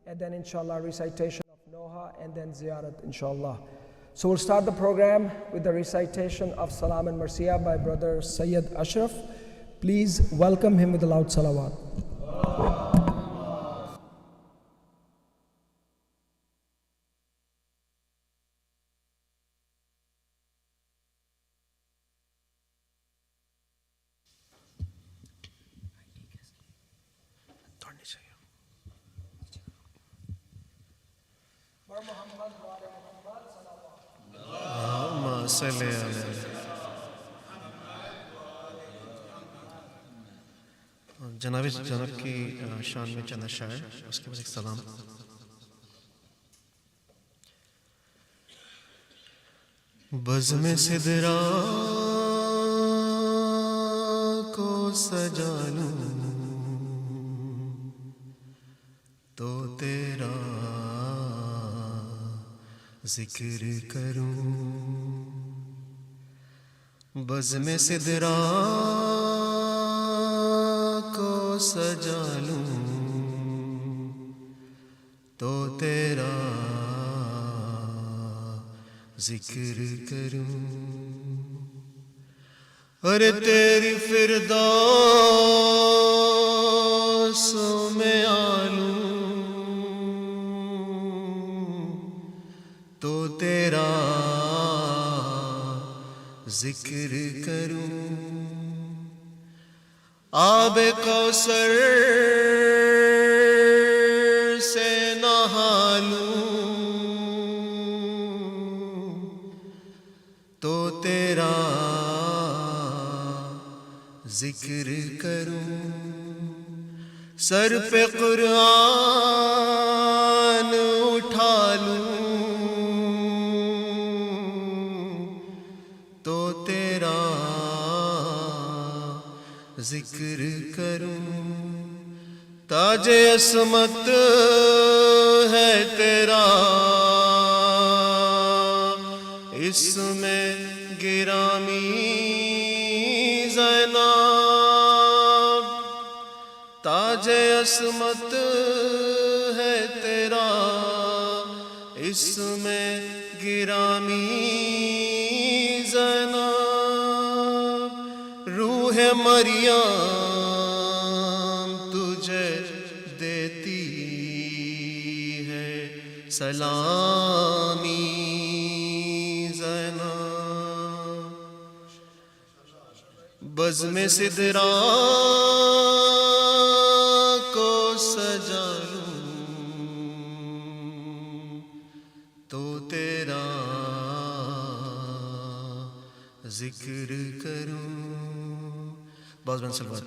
and then inshallah recitation of Noha, and then ziyarat inshallah. So we'll start the program with the recitation of Salam and Marsiya by brother Sayyid Ashraf. Please welcome him with a loud salawat. جناب کی شان میں چند اشعار، اس کے بعد ایک سلام۔ بزم سدرا کو سجا لوں تو تیرا ذکر کروں، بزم سدرا کو سجا لوں تو تیرا ذکر کروں، اور تیری فردوس میں آلوں تو تیرا ذکر کروں، آب کوثر سے نہا لوں تو تیرا ذکر کروں، سر پہ قرآن اٹھا لوں تو تیرا ذکر کروں، تاج عصمت ہے تیرا اس میں گرامی زینب، تاج عصمت ہے تیرا اس میں گرامی زینب، روح مریم تجھے دیتی ہے سلامی زینب، بزم سدرا کو سجا لوں تو تیرا ذکر کروں، باز بن سلوات۔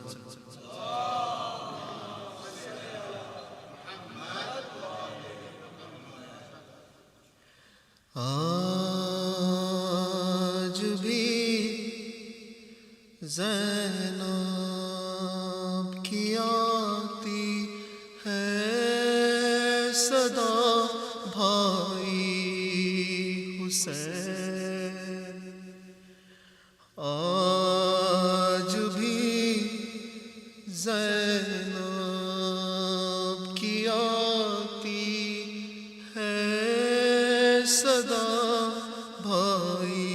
آج بھی زینب کی آتی ہے صدا بھائی حسین، آج بھی زینب کی آتی ہے صدا بھائی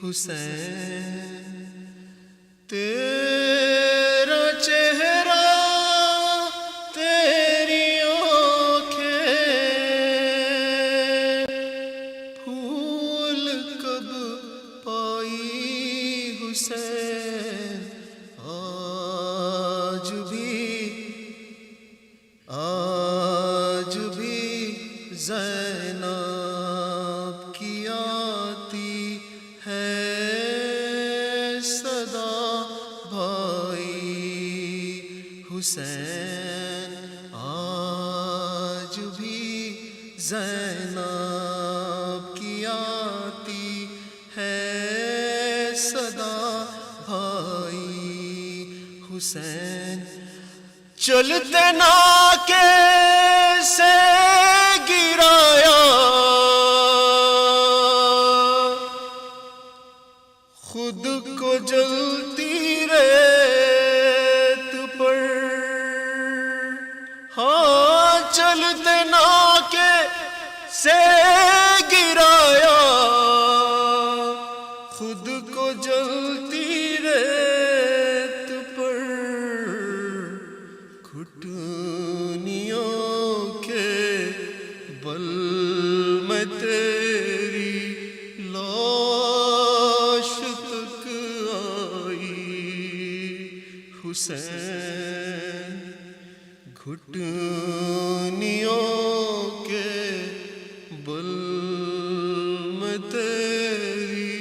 حسین، تیرا چہرہ تیری آنکھیں پھول کب پائی حسین، آج بھی زینب کی آتی ہے صدا بھائی حسین، آج بھی زینب کی آتی ہے صدا بھائی حسین، چلتے ناکے سے گرایا خود کو جلتی ریت پر، ہاں چلتے ناکے سے گرایا، خود کو جلتی ریت پر گھٹنیوں کے بل میں تیری لاش تک آئی حسین، گھٹنیوں کے بل میں تیری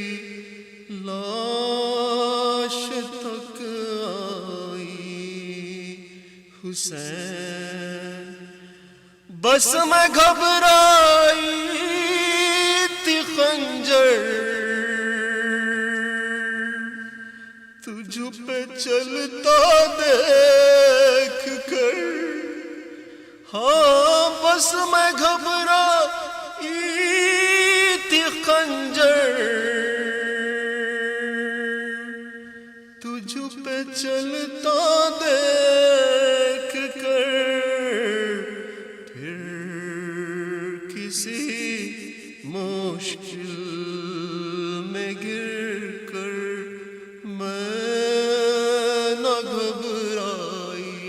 لاش تک آئی حسین، بس میں گھبرائی تھی خنجر تجھ پہ چلتا دیکھ کر، ہاں بس میں گھبرائی تھی خنجر تجھ پہ چلتا دیکھ کر، پھر کسی مشکل میں گر کر میں نہ گھبرائی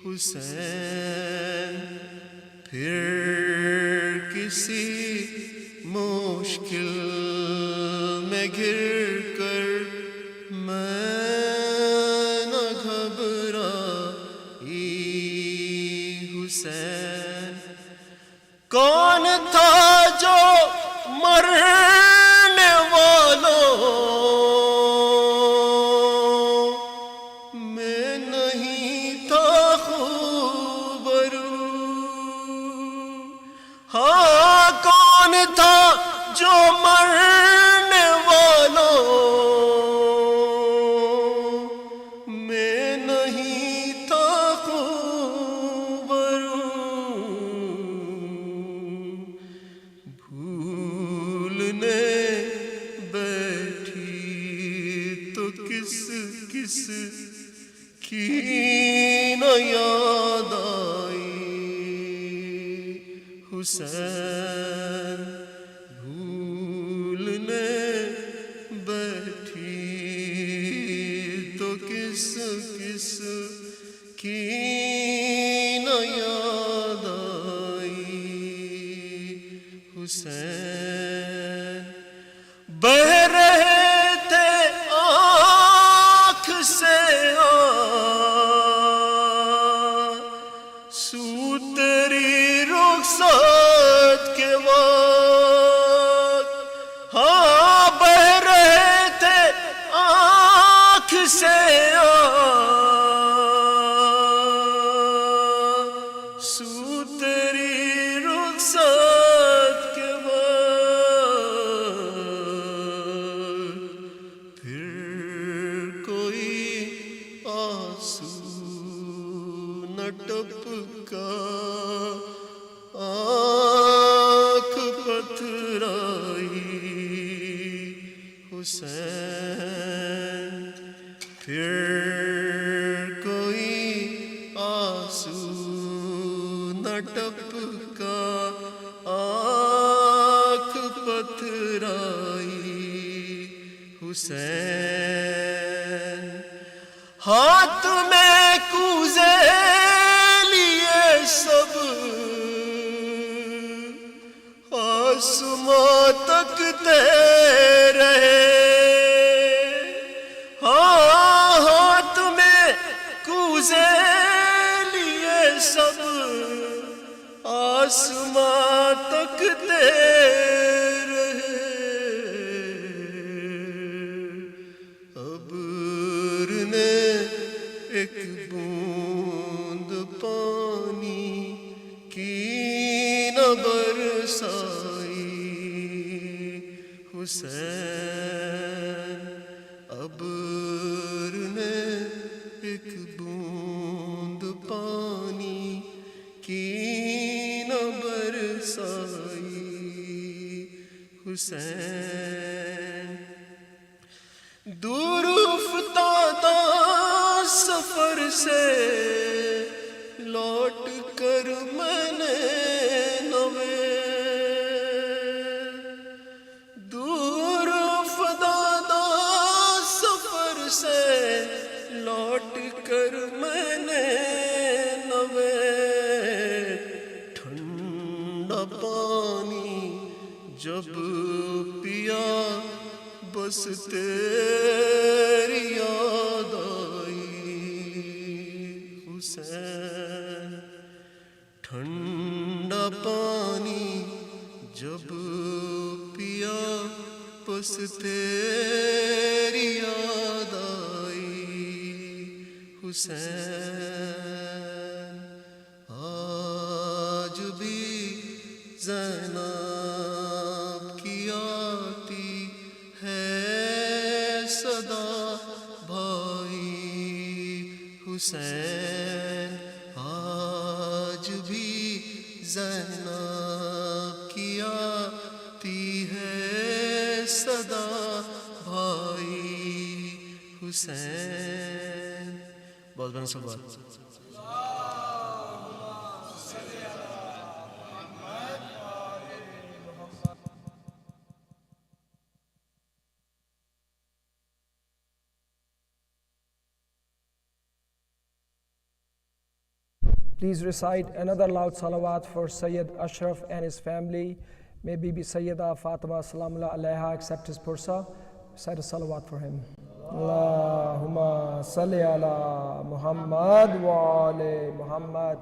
حسین، پھر کسی مشکل میں گر کر میں نہ گھبرائی حسین، کون تھا جو مرنے والوں میں نہیں تھا خوبرو، ہاں کون تھا جو مرنے والوں میں نہیں تھا خوبرو، بھولنے بیٹھی تو کس کس کی نہ یاد آئی حسین، بھولنے بیٹھی تو کس کس کی نہ یاد آئی حسین، بہہ رہے تھے آنکھ سے آنسو تیری رخصت کے وقت، ہاں بہہ رہے تھے آنکھ سے آنسو تیری رخصت کے وقت، پھر کوئی آنسو نہ ٹپکا، آنکھ پتھرائی حسین، پھر کوئی آنسو نہ ٹپکا، آنکھ پتھرائی حسین، ہاتھ میں کوزے لیے سب آسماں تکتے رہے، ہاں ہاتھ میں کوزے لیے سب آسماں تکتے رہے، ابر نے ایک بوند پانی کی نہ برسائی حسین، ابر نے ایک بوند پانی کی نہ برسائی حسین، دور افتادہ سفر سے لوٹ کر بس تیری یاد آئی حسین ٹھنڈا پانی جب پیا بس تیری یاد آئی حسین آج بھی زینب کی آتی ہے صدا بھائی حسین آج بھی زینب کی آتی ہے صدا بھائی حسین بہت بہت صلوات Please recite another loud salawat for Sayyid Ashraf and his family. May Bibi Sayyida Fatima Salamullah Alaiha accept his pursa. Recite a salawat for him. Allahumma salli ala Muhammad wa ali Muhammad.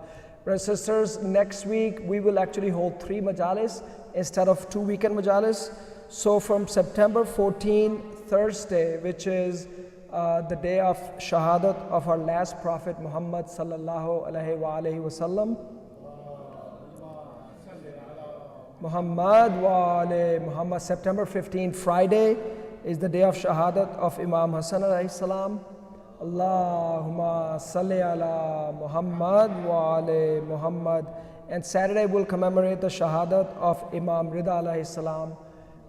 Brothers and sisters, next week we will actually hold 3 majalis instead of 2 weekend majalis. So from September 14, Thursday, which is the day of shahadat of our last prophet Muhammad sallallahu alaihi wasallam. Muhammad wa ali Muhammad. September 15, Friday, is the day of shahadat of Imam Hassan alayhi salam. Allahumma salli ala Muhammad wa ali Muhammad. And Saturday will commemorate the shahadat of Imam Rida alayhi salam.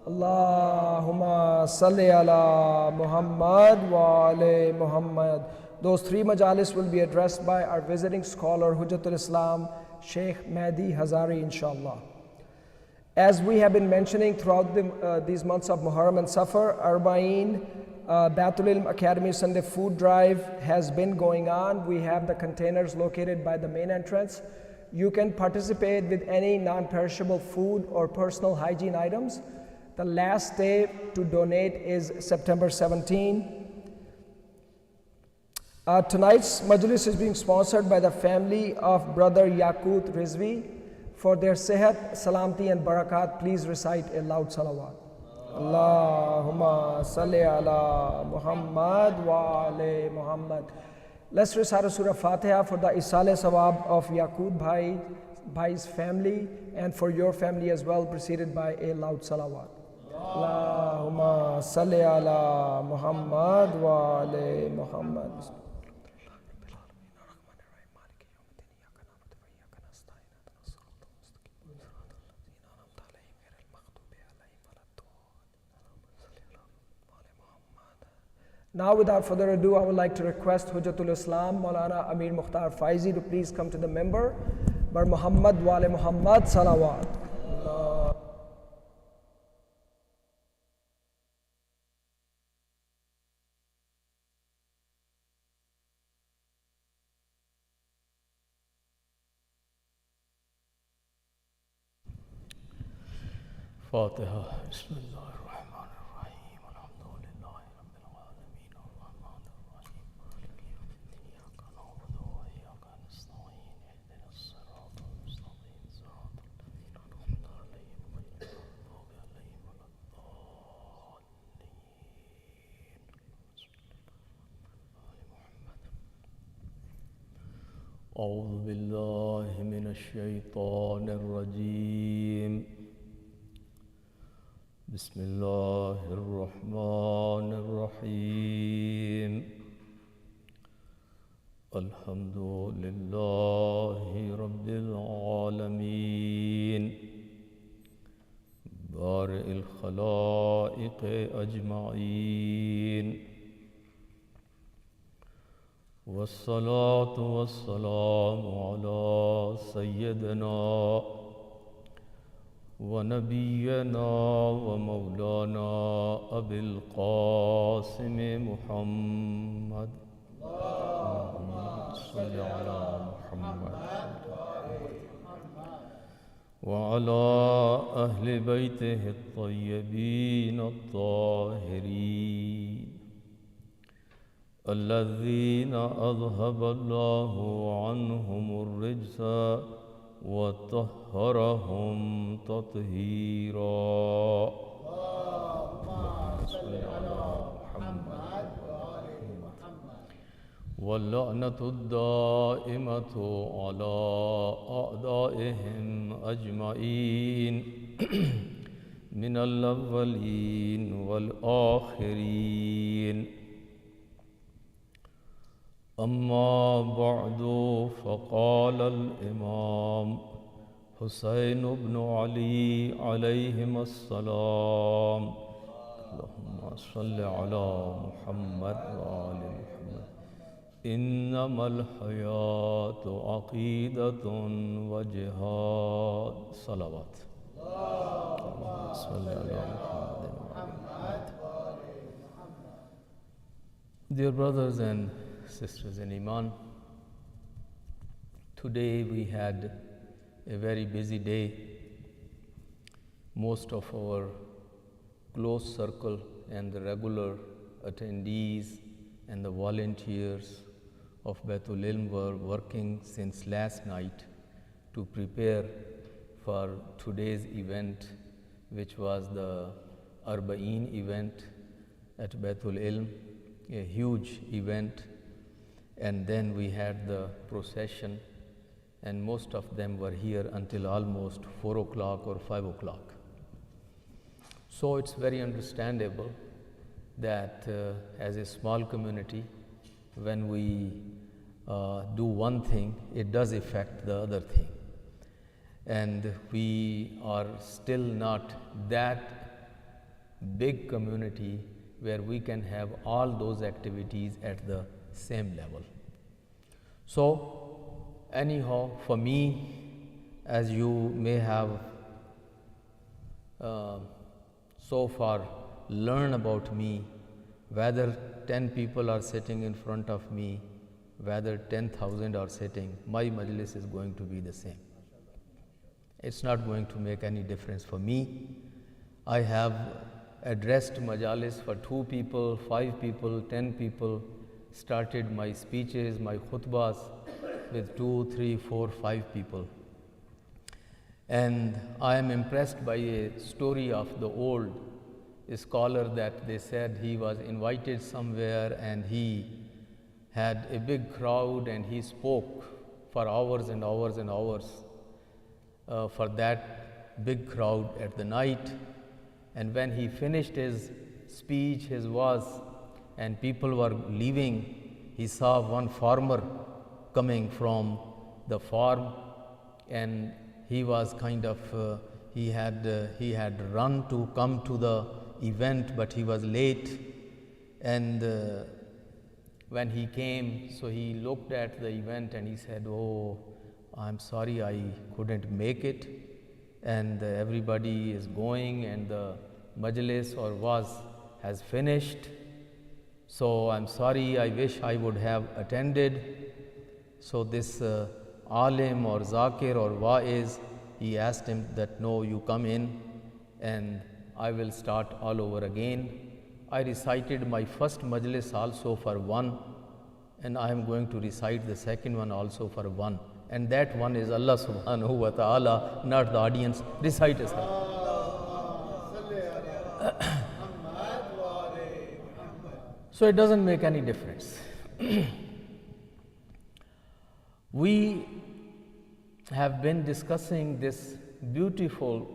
Allahumma salli ala Muhammad wa ali Muhammad. Those 3 majalis will be addressed by our visiting scholar Hujjatul Islam Sheikh Mehdi Hazari, inshallah. As we have been mentioning throughout these months of Muharram and Safar, Arba'een Baitul Ilm Academy Sunday food drive has been going on. We have the containers located by the main entrance. You can participate with any non-perishable food or personal hygiene items. The last day to donate is September 17. Tonight's Majalis is being sponsored by the family of Brother Yaqut Rizvi. For their sehat, salamti and barakat, please recite a loud salawat. Allahumma salli ala Muhammad wa ali Muhammad. Let's recite a Surah Fatiha for the Isale Sawab of Yaqut Bhai's family and for your family as well, preceded by a loud salawat. Allahumma salli ala Muhammad wa ali Muhammad. Now, without further ado, I would like to request Hujjatul Islam, Maulana Amir Mukhtar Faezi, to please come to the member. Bar Muhammad wa ali Muhammad salawat. فاتحة بسم الله الرحمن الرحيم الحمد لله رب العالمين الرحمن الرحيم إياك نعبد وإياك نستعين اهدنا الصراط المستقيم صراط الذين أنعمت عليهم غير المغضوب عليهم ولا الضالين. أعوذ بالله من الشيطان الرجيم. بسم الله الرحمن الرحيم. الحمد لله رب العالمين بارئ الخلائق أجمعين، والصلاة والسلام على سيدنا ونبينا ومولانا أبي القاسم محمد. اللهم صل على محمد وعلى أهل بيته الطيبين الطاهرين الذين أذهب الله عنهم الرجس وطهرهم تطهيرا. واللعنة الدائمة على أعدائهم أجمعين من الأولين والآخرين. أما بعد، فقال الإمام حسين بن علي عليهما السلام: اللهم صل على محمد وآل محمد. إنما الحياة عقيدة وجهاد. صلوات. اللهم صل على محمد وآل محمد. Dear brothers and sisters in Iman, today we had a very busy day. Most of our close circle and the regular attendees and the volunteers of Baitul Ilm were working since last night to prepare for today's event, which was the Arba'een event at Baitul Ilm, a huge event. And then we had the procession, and most of them were here until almost 4 o'clock or 5 o'clock. So it's very understandable that as a small community, when we do one thing, it does affect the other thing. And we are still not that big community where we can have all those activities at the same level. So anyhow, for me, as you may have so far learned about me, whether 10 people are sitting in front of me, whether 10,000 are sitting, my majlis is going to be the same. It's not going to make any difference for me. I have addressed Majalis for 2 people, 5 people, 10 people, started my speeches, my khutbahs with 2, 3, 4, 5 people. And I am impressed by a story of the old scholar that they said he was invited somewhere and he had a big crowd and he spoke for hours and hours and hours for that big crowd at the night. And when he finished his speech, his was, and people were leaving, he saw one farmer coming from the farm, and he was kind of, he had run to come to the event, but he was late. And when he came, so he looked at the event and he said, "Oh, I'm sorry, I couldn't make it, and everybody is going, and the Majalis or was has finished. So I'm sorry, I wish I would have attended." So this alim or zakir or wa'iz, he asked him that, "No, you come in and I will start all over again." I recited my first majlis also for one, and I am going to recite the second one also for one. And that one is Allah subhanahu wa ta'ala, not the audience. Recite as well. So it doesn't make any difference. We have been discussing this beautiful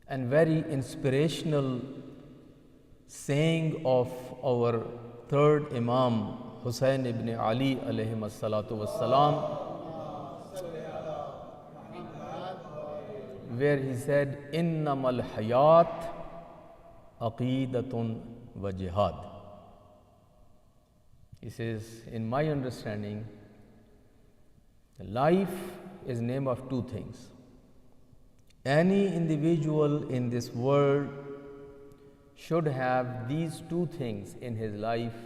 and very inspirational saying of our third Imam, Husayn ibn Ali alayhim as-salatu was-salam, where he said, "Innamal hayat aqidatun wa jihad." He says, in my understanding, life is name of 2 things. Any individual in this world should have these 2 things in his life.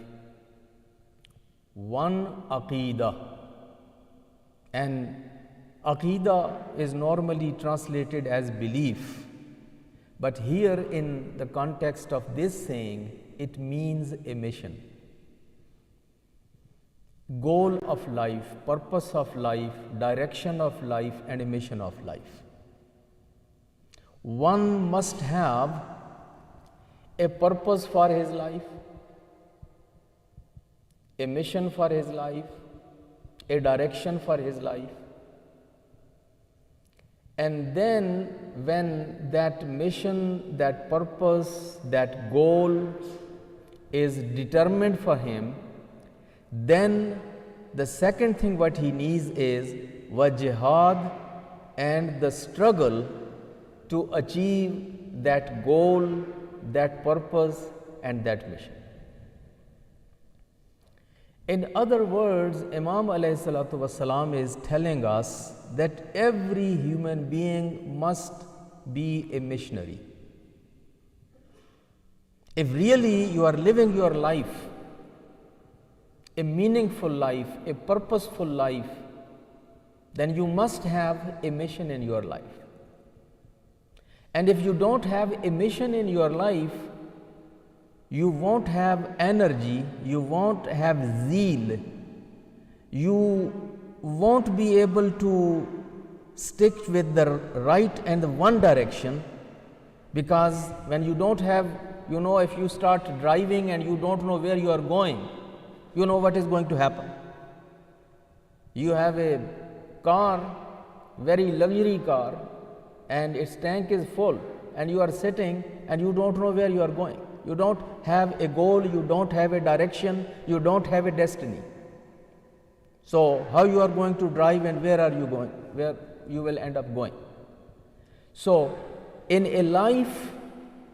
One, aqidah, and Aqidah is normally translated as belief, but here in the context of this saying, it means a mission. Goal of life, purpose of life, direction of life, and a mission of life. One must have a purpose for his life, a mission for his life, a direction for his life. And then when that mission, that purpose, that goal is determined for him, then the second thing what he needs is jihad and the struggle to achieve that goal, that purpose, and that mission. In other words, Imam alayhi salatu wasalam is telling us that every human being must be a missionary. If really you are living your life, a meaningful life, a purposeful life, then you must have a mission in your life. And if you don't have a mission in your life, you won't have energy, you won't have zeal, you won't be able to stick with the right and the one direction, because when you don't have, if you start driving and you don't know where you are going, you know what is going to happen. You have a car, very luxury car, and its tank is full, and you are sitting and you don't know where you are going. You don't have a goal, you don't have a direction, you don't have a destiny. So how you are going to drive and where are you going, where you will end up going. So in a life,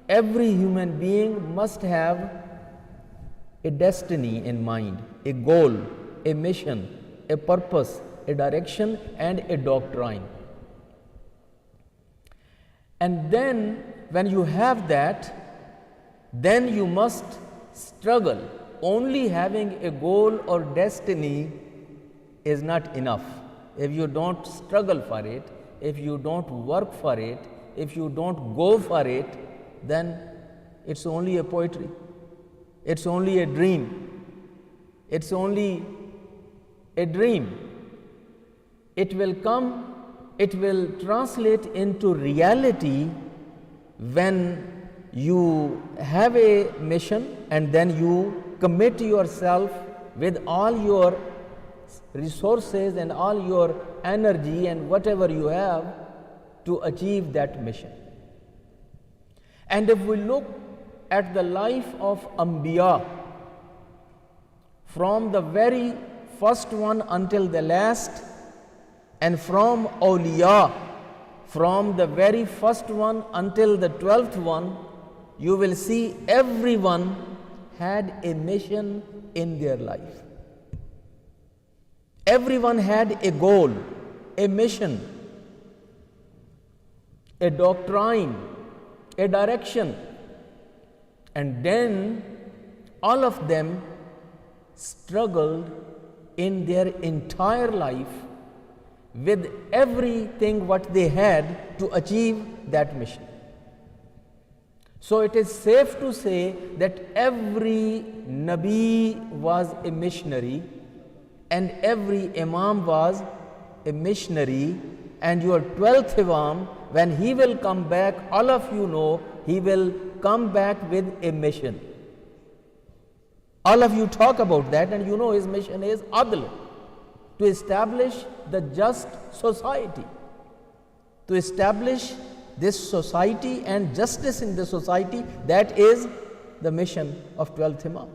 every human being must have a destiny in mind, a goal, a mission, a purpose, a direction, and a doctrine. And then when you have that, then you must struggle. Only having a goal or destiny is not enough. If you don't struggle for it, if you don't work for it, if you don't go for it, then it's only a poetry. It's only a dream. It's only a dream. It will come, it will translate into reality when you have a mission and then you commit yourself with all your resources and all your energy and whatever you have to achieve that mission. And if we look at the life of Anbiya, from the very first one until the last, and from Awliya, from the very first one until the 12th one, you will see everyone had a mission in their life. Everyone had a goal, a mission, a doctrine, a direction, and then all of them struggled in their entire life with everything what they had to achieve that mission. So it is safe to say that every Nabi was a missionary and every Imam was a missionary, and your 12th Imam, when he will come back, all of you know, he will come back with a mission. All of you talk about that, and you know his mission is Adl, to establish the just society, to establish this society and justice in the society. That is the mission of 12th Imam.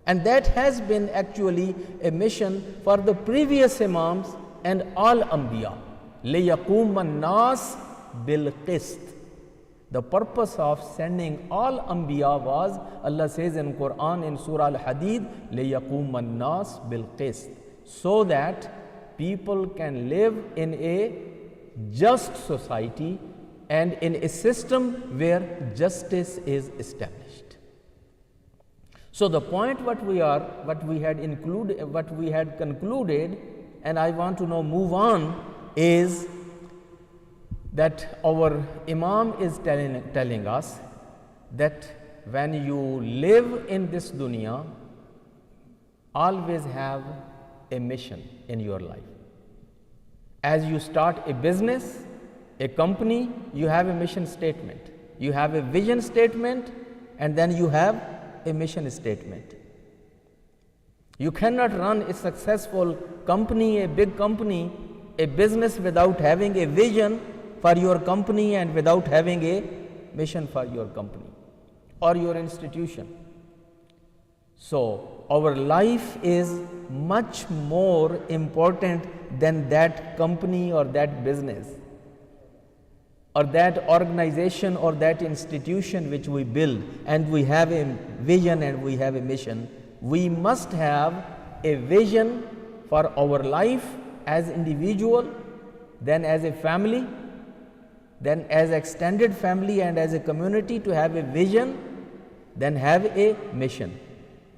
And that has been actually a mission for the previous Imams and all Anbiya. لِيَقُومَ النَّاسِ بِالْقِسْطِ. The purpose of sending all Anbiya was, Allah says in Quran in Surah Al-Hadid, لِيَقُومَ النَّاسِ بِالْقِسْطِ, so that people can live in a just society and in a system where justice is established. So the point what we had concluded, and I want to now move on, is that our Imam is telling us that when you live in this dunya, always have a mission in your life. As you start a business, a company, you have a mission statement. You have a vision statement, and then you have a mission statement. You cannot run a successful company, a big company, a business without having a vision for your company and without having a mission for your company or your institution. So, our life is much more important than that company or that business or that organization or that institution which we build, and we have a vision and we have a mission. We must have a vision for our life as individual, then as a family, then as extended family and as a community to have a vision, then have a mission.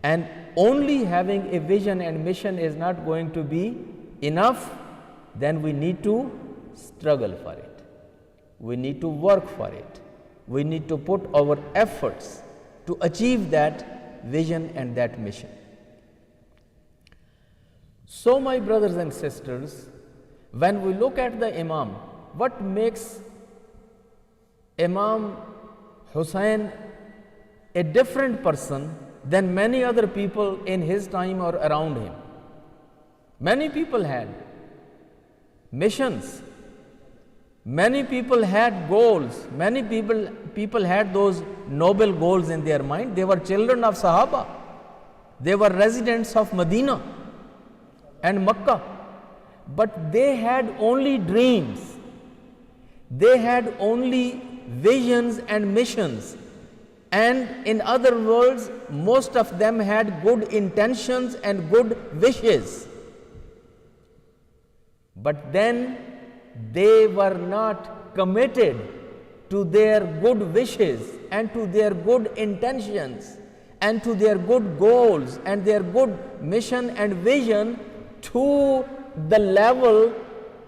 And only having a vision and mission is not going to be enough. Then we need to struggle for it. We need to work for it. We need to put our efforts to achieve that vision and that mission. So, my brothers and sisters, when we look at the Imam, what makes Imam Hussain a different person than many other people in his time or around him? Many people had missions, many people had goals, many people had those noble goals in their mind. They were children of Sahaba, they were residents of Medina and Makkah, but they had only dreams, they had only visions and missions. And in other words, most of them had good intentions and good wishes. But then they were not committed to their good wishes and to their good intentions and to their good goals and their good mission and vision to the level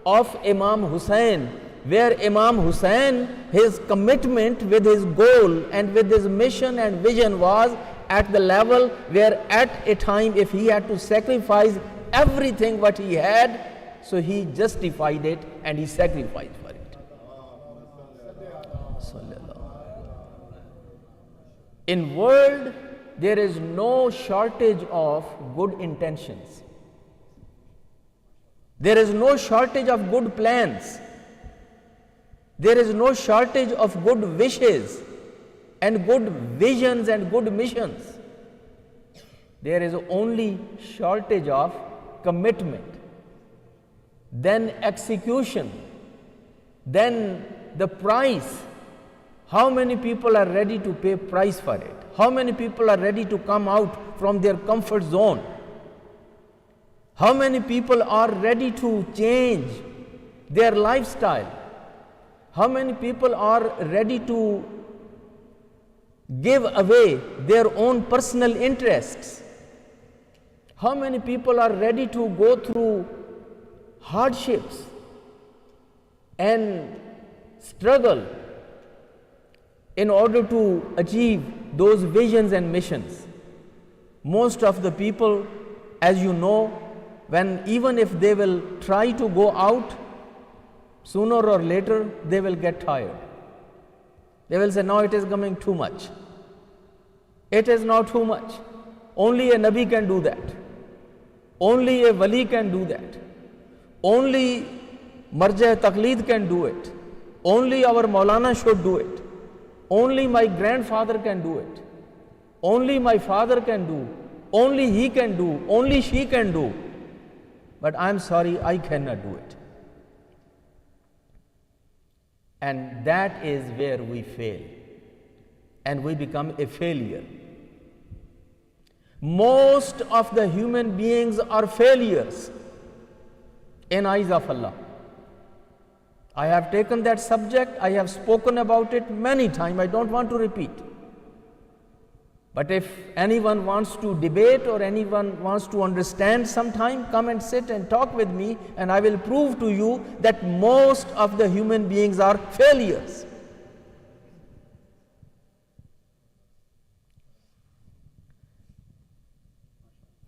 of Imam Hussain, where Imam Hussain, his commitment with his goal and with his mission and vision was at the level where at a time if he had to sacrifice everything what he had, so he justified it and he sacrificed for it. In world, there is no shortage of good intentions. There is no shortage of good plans. There is no shortage of good wishes and good visions and good missions. There is only shortage of commitment, then execution, then the price. How many people are ready to pay price for it? How many people are ready to come out from their comfort zone? How many people are ready to change their lifestyle? How many people are ready to give away their own personal interests? How many people are ready to go through hardships and struggle in order to achieve those visions and missions? Most of the people, as you know, even if they will try to go out, sooner or later they will get tired. They will say, no, it is coming too much. It is not too much. Only a Nabi can do that. Only a Wali can do that. Only Marja Taqleed can do it. Only our Maulana should do it. Only my grandfather can do it. Only my father can do. Only he can do. Only she can do. But I am sorry, I cannot do it. And that is where we fail. And we become a failure. Most of the human beings are failures in eyes of Allah. I have taken that subject, I have spoken about it many times, I don't want to repeat. But if anyone wants to debate or anyone wants to understand sometime, come and sit and talk with me, and I will prove to you that most of the human beings are failures.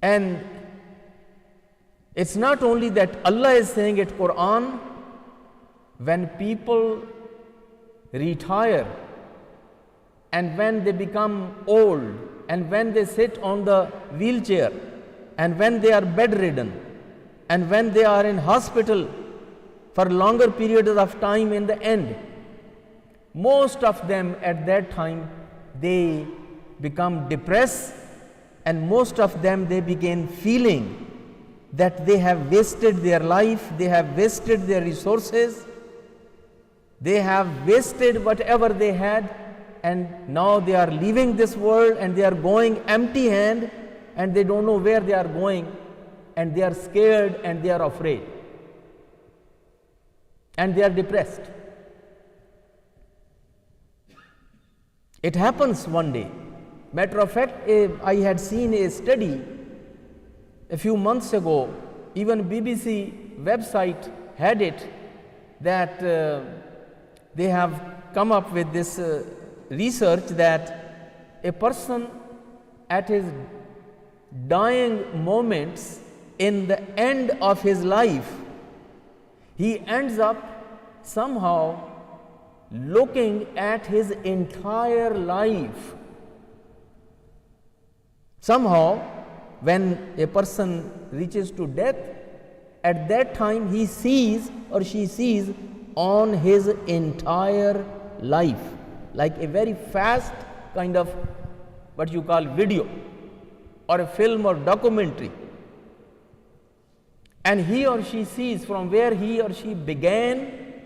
And it's not only that Allah is saying it, Quran, when people retire and when they become old and when they sit on the wheelchair and when they are bedridden and when they are in hospital for longer periods of time, in the end, most of them at that time they become depressed, and most of them they begin feeling that they have wasted their life, they have wasted their resources, they have wasted whatever they had, and now they are leaving this world and they are going empty hand and they don't know where they are going, and they are scared and they are afraid and they are depressed. It happens one day. Matter of fact, I had seen a study a few months ago, even BBC website had it, that they have come up with this research that a person at his dying moments, in the end of his life, he ends up somehow looking at his entire life. Somehow, when a person reaches to death, at that time he sees or she sees on his entire life, like a very fast kind of what you call video or a film or documentary. And he or she sees from where he or she began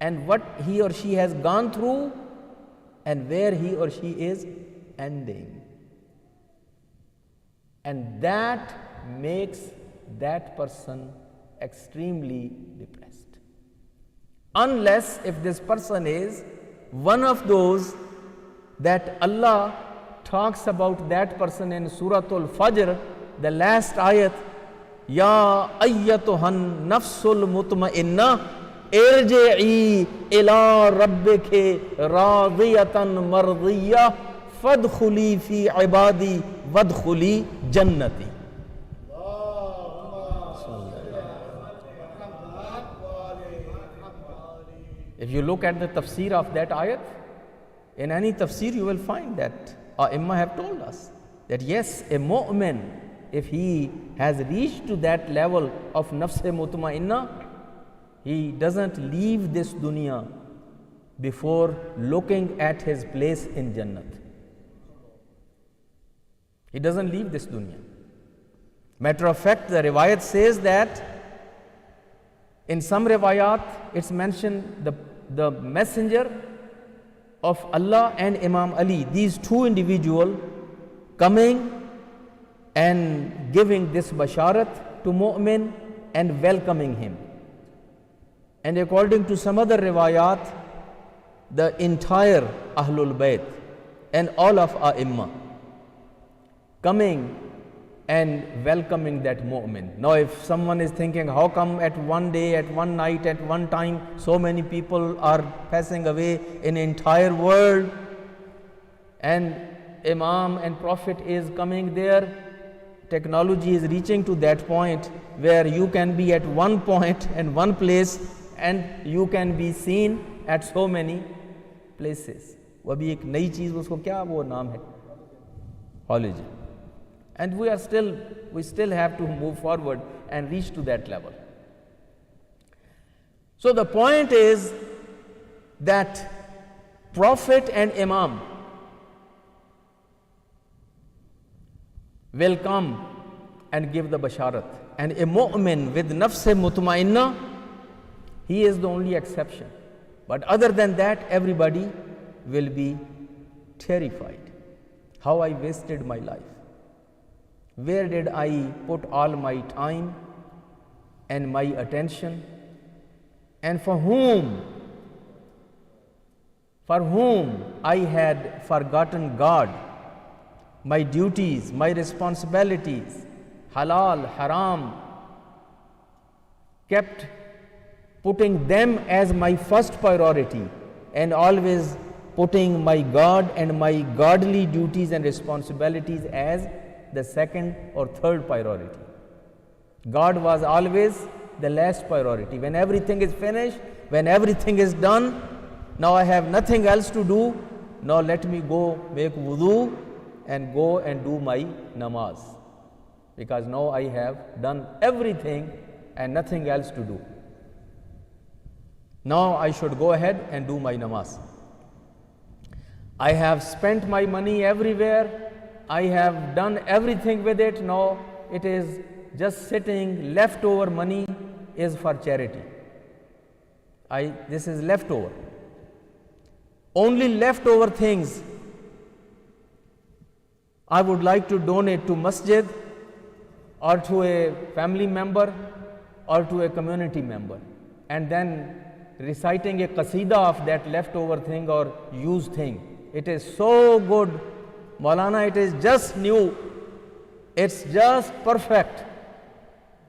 and what he or she has gone through and where he or she is ending. And that makes that person extremely depressed. Unless if this person is one of those that Allah talks about that person in Surah Al-Fajr, the last ayat, Ya ayyatuhan nafsul mutma'inna irji'i ila rabbiki radiyatan mardiyah fadkhuli fi ibadi wadkhuli jannati. If you look at the tafsir of that ayat, in any tafsir you will find that Imma have told us that yes, a mu'min, if he has reached to that level of nafs-e mutma'inna, he doesn't leave this dunya before looking at his place in Jannat. He doesn't leave this dunya. Matter of fact, the riwayat says that in some riwayat it's mentioned the messenger of Allah and Imam Ali, these two individuals coming and giving this basharat to mu'min and welcoming him. And according to some other riwayat, the entire Ahlul Bayt and all of A'imma coming and welcoming that mu'min. Now if someone is thinking, how come at one day, at one night, at one time, so many people are passing away in the entire world, and Imam and Prophet is coming there? Technology is reaching to that point where you can be at one point and one place and you can be seen at so many places. वो भी एक नई चीज़, उसको क्या वो नाम है, hologen. And we still have to move forward and reach to that level. So the point is that Prophet and Imam will come and give the basharat, and a mu'min with nafs-e mutma'inna, he is the only exception. But other than that, everybody will be terrified. How I wasted my life. Where did I put all my time and my attention? And for whom I had forgotten God my duties, my responsibilities, halal, haram, kept putting them as my first priority and always putting my God and my godly duties and responsibilities as the second or third priority. God was always the last priority. When everything is finished, when everything is done, now I have nothing else to do, now let me go make wudu and go and do my namaz. Because now I have done everything and nothing else to do. Now I should go ahead and do my namaz. I have spent my money everywhere, I have done everything with it, now it is just sitting, leftover money is for charity. This is leftover. Only leftover things I would like to donate to masjid or to a family member or to a community member, and then reciting a qasida of that leftover thing or used thing. It is so good, Maulana, it is just new, it's just perfect.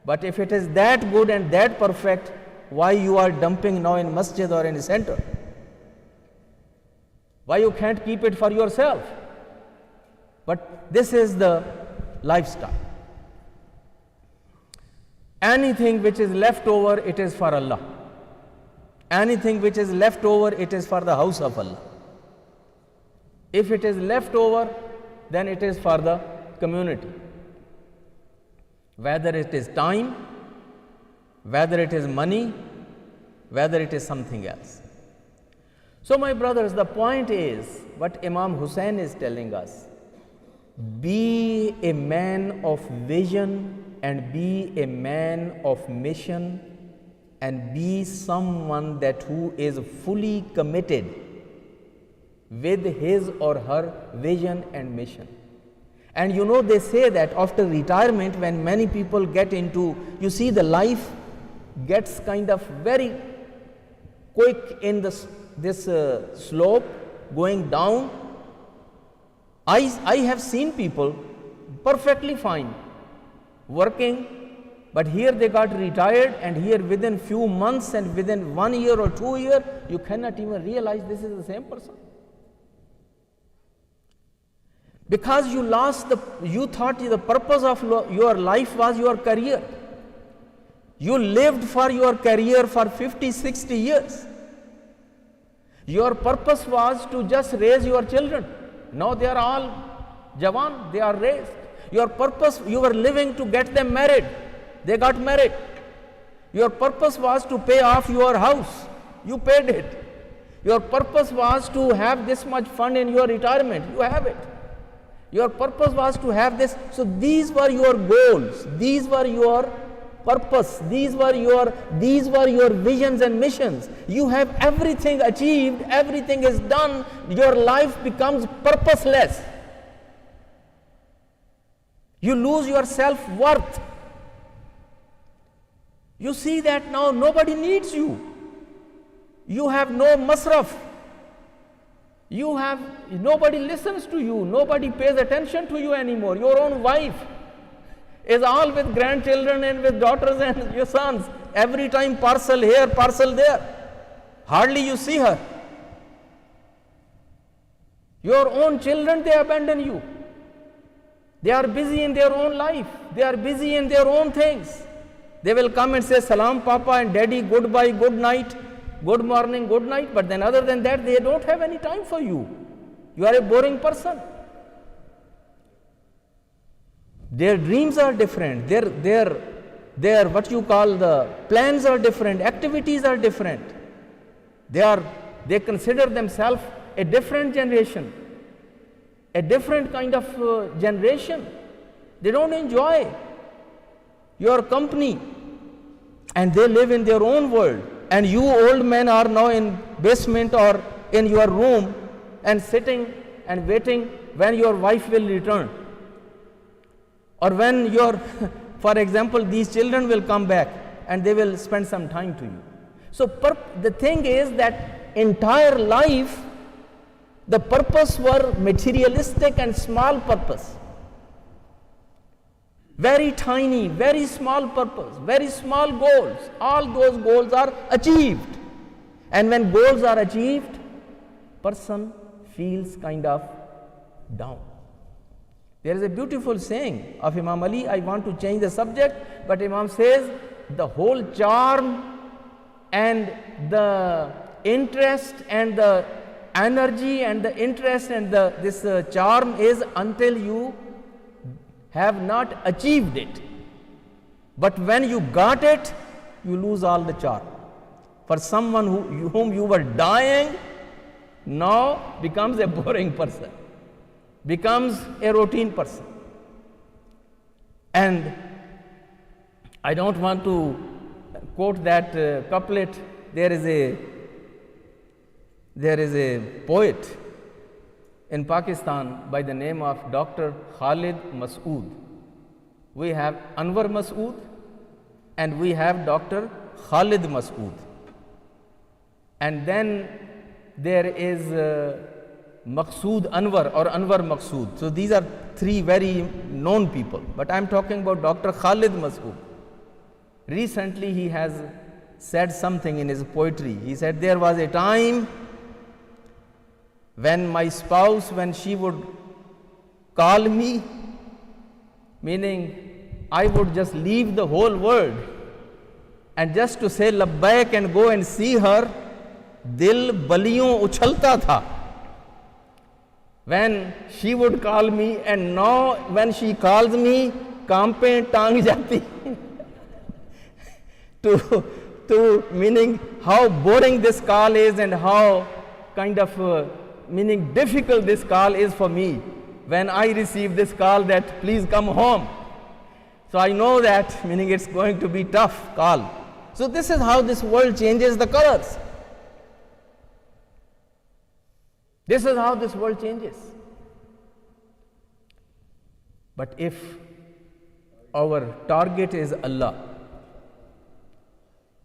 But if it is that good and that perfect, why you are dumping now in masjid or in the center? Why you can't keep it for yourself? But this is the lifestyle. Anything which is left over, it is for Allah. Anything which is left over, it is for the house of Allah. If it is left over, then it is for the community. Whether it is time, whether it is money, whether it is something else. So my brothers, the point is what Imam Hussain is telling us: be a man of vision and be a man of mission and be someone that who is fully committed with his or her vision and mission. And you know, they say that after retirement, when many people get into, you see, the life gets kind of very quick in this slope going down. I have seen people perfectly fine working, but here they got retired, and here within few months and within 1 year or 2 years, you cannot even realize this is the same person. Because you thought the purpose of your life was your career. You lived for your career for 50, 60 years. Your purpose was to just raise your children. Now they are all Jawan, they are raised. Your purpose, you were living to get them married. They got married. Your purpose was to pay off your house. You paid it. Your purpose was to have this much fund in your retirement. You have it. Your purpose was to have this. So these were your goals. These were your purpose. These were your visions and missions. You have everything achieved. Everything is done. Your life becomes purposeless. You lose your self-worth. You see that now nobody needs you. You have no masraf. Nobody listens to you. Nobody pays attention to you anymore. Your own wife is all with grandchildren and with daughters and your sons. Every time parcel here, parcel there. Hardly you see her. Your own children, they abandon you. They are busy in their own life. They are busy in their own things. They will come and say, Salam, Papa and Daddy, goodbye, good night, good morning, good night. But then other than that, they don't have any time for you. You are a boring person. Their dreams are different. Their what you call the plans are different. Activities are different. They consider themselves a different generation. A different kind of generation. They don't enjoy your company, and they live in their own world, and you old men are now in basement or in your room and sitting and waiting when your wife will return, or when for example, these children will come back and they will spend some time to you. So the thing is that entire life The purpose were materialistic and small purpose. Very tiny, very small purpose, very small goals. All those goals are achieved. And when goals are achieved, person feels kind of down. There is a beautiful saying of Imam Ali. I want to change the subject, but Imam says the whole charm and the interest and the energy and the interest and this charm is until you have not achieved it. But when you got it, you lose all the charm. For someone whom you were dying, now becomes a boring person, becomes a routine person. And I don't want to quote that couplet. There is a poet in Pakistan by the name of Dr. Khalid Masood. We have Anwar Masood and we have Dr. Khalid Masood. And then there is Maqsood Anwar or Anwar Maqsood. So these are three very known people. But I am talking about Dr. Khalid Masood. Recently he has said something in his poetry. He said, there was a time when my spouse, when she would call me, meaning I would just leave the whole world and just to say labbaik and go and see her, dil baliyon uchalta tha. When she would call me, and now when she calls me, kaampe tang jati. to meaning how boring this call is and how kind of meaning difficult this call is for me when I receive this call that please come home. So I know that meaning it's going to be tough call. So this is how this world changes the colors. This is how this world changes. But if our target is Allah,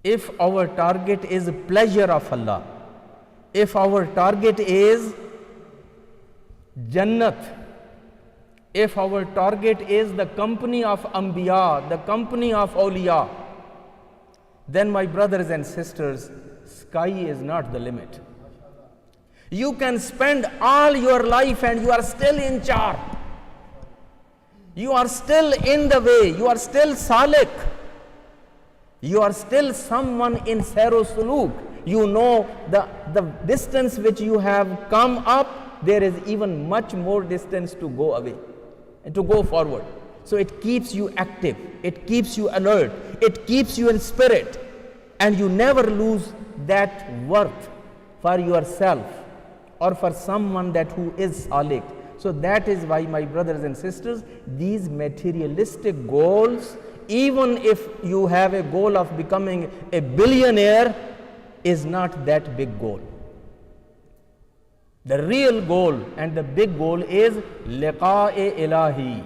if our target is pleasure of Allah, if our target is Jannat, if our target is the company of Anbiya, the company of Awliya, then my brothers and sisters, sky is not the limit. You can spend all your life and you are still in charge. You are still in the way, you are still salik. You are still someone in Saro Suluk. You know the distance which you have come up, there is even much more distance to go away and to go forward. So it keeps you active, it keeps you alert, it keeps you in spirit, and you never lose that worth for yourself or for someone that who is salik. So that is why, my brothers and sisters, these materialistic goals, even if you have a goal of becoming a billionaire, is not that big goal. The real goal and the big goal is liqa'i ilahi,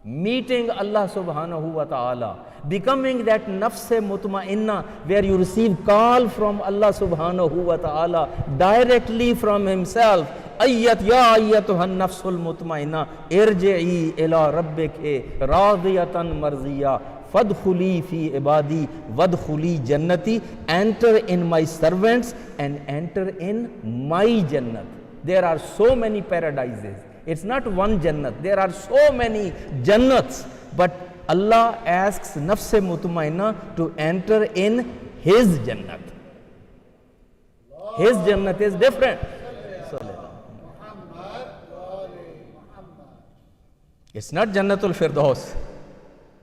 meeting Allah subhanahu wa ta'ala, becoming that nafs-e mutma'inna where you receive call from Allah subhanahu wa ta'ala directly from himself. Ayyatuhan nafsul mutma'inna irji'i ila rabbiki radiyatan marziya fadkhuli fi ibadi wadkhuli jannati. Enter in my servants and enter in my jannat. There are so many paradises. It's not one jannat, there are so many jannats, but Allah asks nafs-e mutma'inna to enter in his jannat. His jannat is different. It's not Jannatul Firdaus.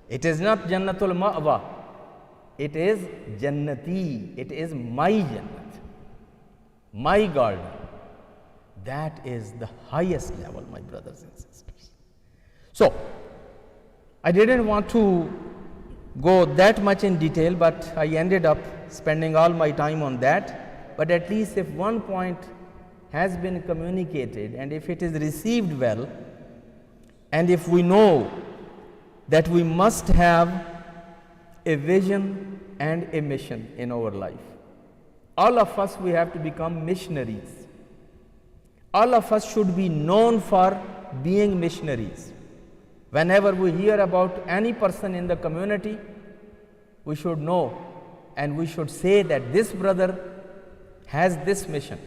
It is not Jannatul Ma'wa. It is Jannati. It is my Jannat, my garden. That is the highest level, my brothers and sisters. So, I didn't want to go that much in detail, but I ended up spending all my time on that. But at least if one point has been communicated and if it is received well, and if we know that we must have a vision and a mission in our life, all of us, we have to become missionaries. All of us should be known for being missionaries. Whenever we hear about any person in the community, we should know and we should say that this brother has this mission.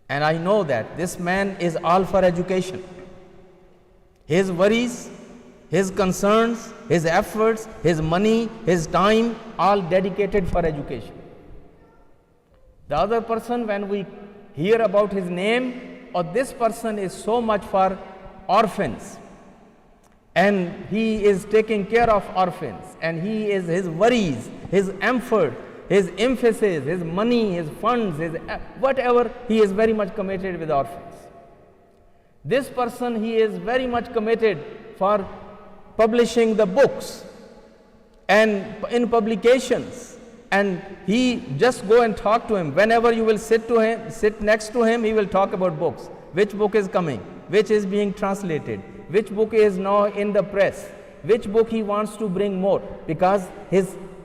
And I know that this man is all for education. His worries, his concerns, his efforts, his money, his time, all dedicated for education. The other person, when we hear about his name, or this person is so much for orphans, and he is taking care of orphans, and he is his worries, his effort, his emphasis, his money, his funds, his whatever, he is very much committed with orphans. This person, he is very much committed for publishing the books and in publications, and he just go and talk to him. Whenever you will sit next to him, he will talk about books. Which book is coming, which is being translated, which book is now in the press, which book he wants to bring more, because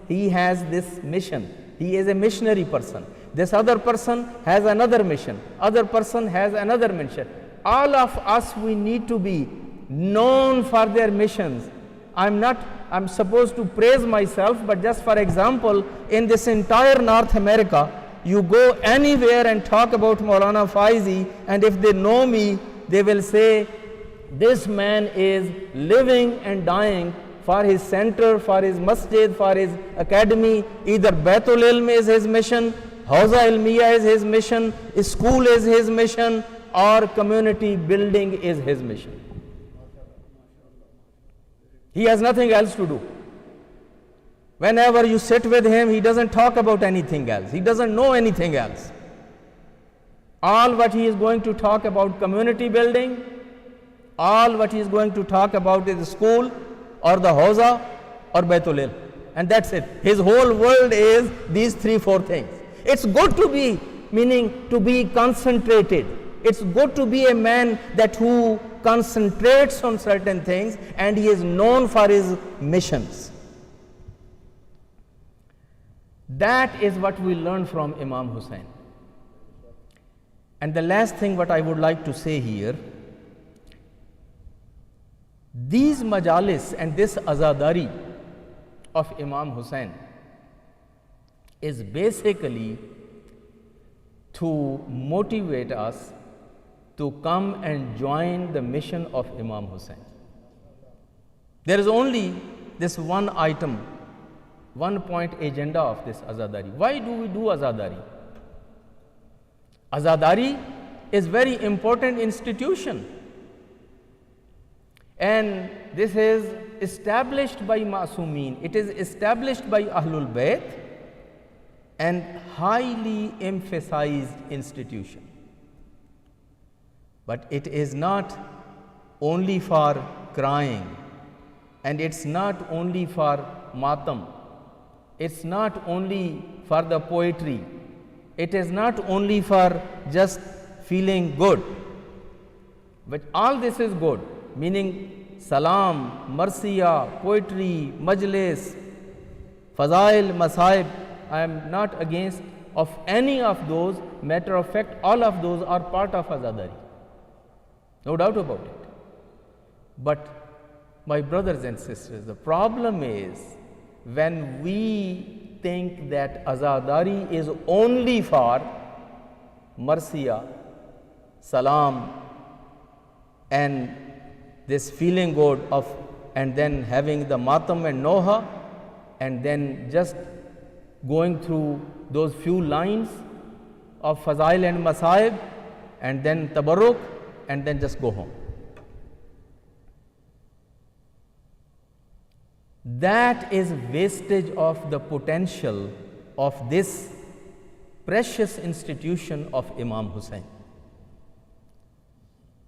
he has this mission. He is a missionary person. This other person has another mission. Other person has another mission. All of us, we need to be known for their missions. I'm supposed to praise myself, but just for example, in this entire North America, you go anywhere and talk about Maulana Faezi, and if they know me, they will say, this man is living and dying for his center, for his masjid, for his academy. Either Baitul Ilm is his mission, Hauza Ilmiya is his mission, school is his mission, or community building is his mission. He has nothing else to do. Whenever you sit with him, he doesn't talk about anything else. He doesn't know anything else. All what he is going to talk about community building, all what he is going to talk about is the school or the Hauza or Baitul Ilm. And that's it. His whole world is these 3-4 things. It's good to be, meaning to be concentrated. It's good to be a man that who concentrates on certain things, and he is known for his missions. That is what we learn from Imam Hussain. And the last thing what I would like to say here, these majalis and this azadari of Imam Hussain is basically to motivate us to come and join the mission of Imam Hussain. There is only this one item, 1 point agenda of this azadari. Why do we do azadari? Azadari is very important institution, and this is established by Masumeen. It is established by Ahlul Bayt and highly emphasized institution. But it is not only for crying, and it's not only for matam, it's not only for the poetry, it is not only for just feeling good, but all this is good, meaning salam, marsiya, poetry, majlis, fazail, masaib. I am not against of any of those. Matter of fact, all of those are part of azadari. No doubt about it. But my brothers and sisters, the problem is when we think that azadari is only for marsiya, salam, and this feeling good of, and then having the matam and noha, and then just going through those few lines of fazail and masaib, and then tabarruk, and then just go home. That is wastage of the potential of this precious institution of Imam Hussain.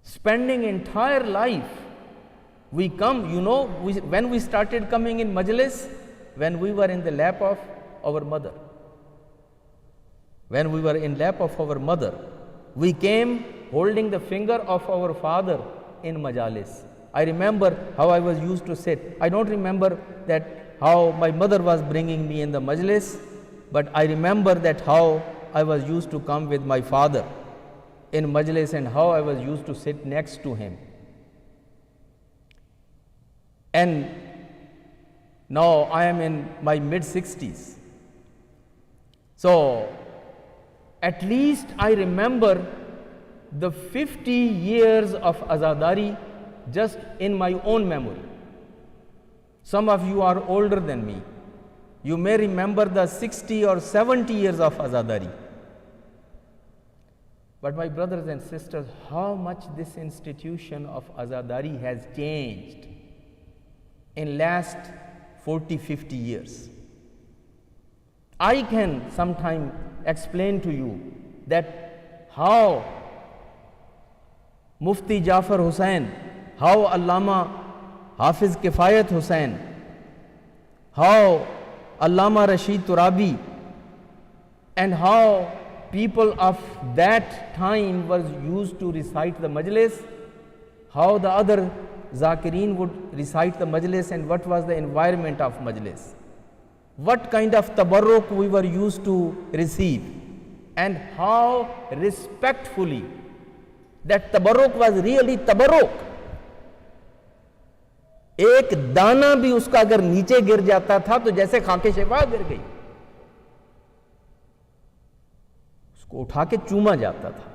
Spending entire life, we come, when we started coming in Majalis, when we were in the lap of our mother. When we were in lap of our mother, we came holding the finger of our father in Majalis. I remember how I was used to sit. I don't remember that how my mother was bringing me in the Majlis, but I remember that how I was used to come with my father. in Majlis and how I was used to sit next to him. And now I am in my mid-60s. So at least I remember the 50 years of Azadari just in my own memory. Some of you are older than me. You may remember the 60 or 70 years of Azadari. But my brothers and sisters, how much this institution of Azadari has changed in last 40-50 years. I can sometime explain to you that how Mufti Jafar Hussain, how Allama Hafiz Kifayat Hussain, how Allama Rashid Turabi, and how people of that time was used to recite the Majlis, how the other Zakireen would recite the Majlis, and what was the environment of Majlis, what kind of tabarruk we were used to receive, and how respectfully that tabarruk was really tabarruk. ایک دانا بھی اس کا اگر نیچے گر جاتا تھا تو جیسے خاک شفا گر گئی، اس کو اٹھا کے چوما جاتا تھا.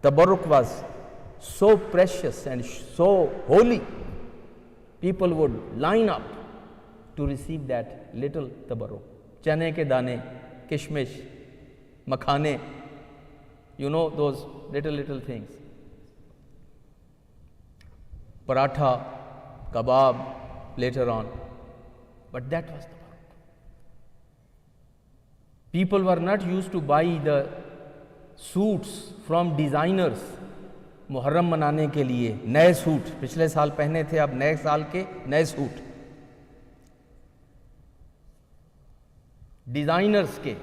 تبرک was so precious and so holy. People would line up to receive that little تبرک. چنے کے دانے، کشمش، مکھانے، you know those little things, paratha, kebab later on, but that was the Barak. People were not used to buy the suits from designers. محرم منانے کے لیے نئے سوٹ پچھلے سال پہنے تھے، اب نئے سال کے نئے سوٹ ڈیزائنرز کے،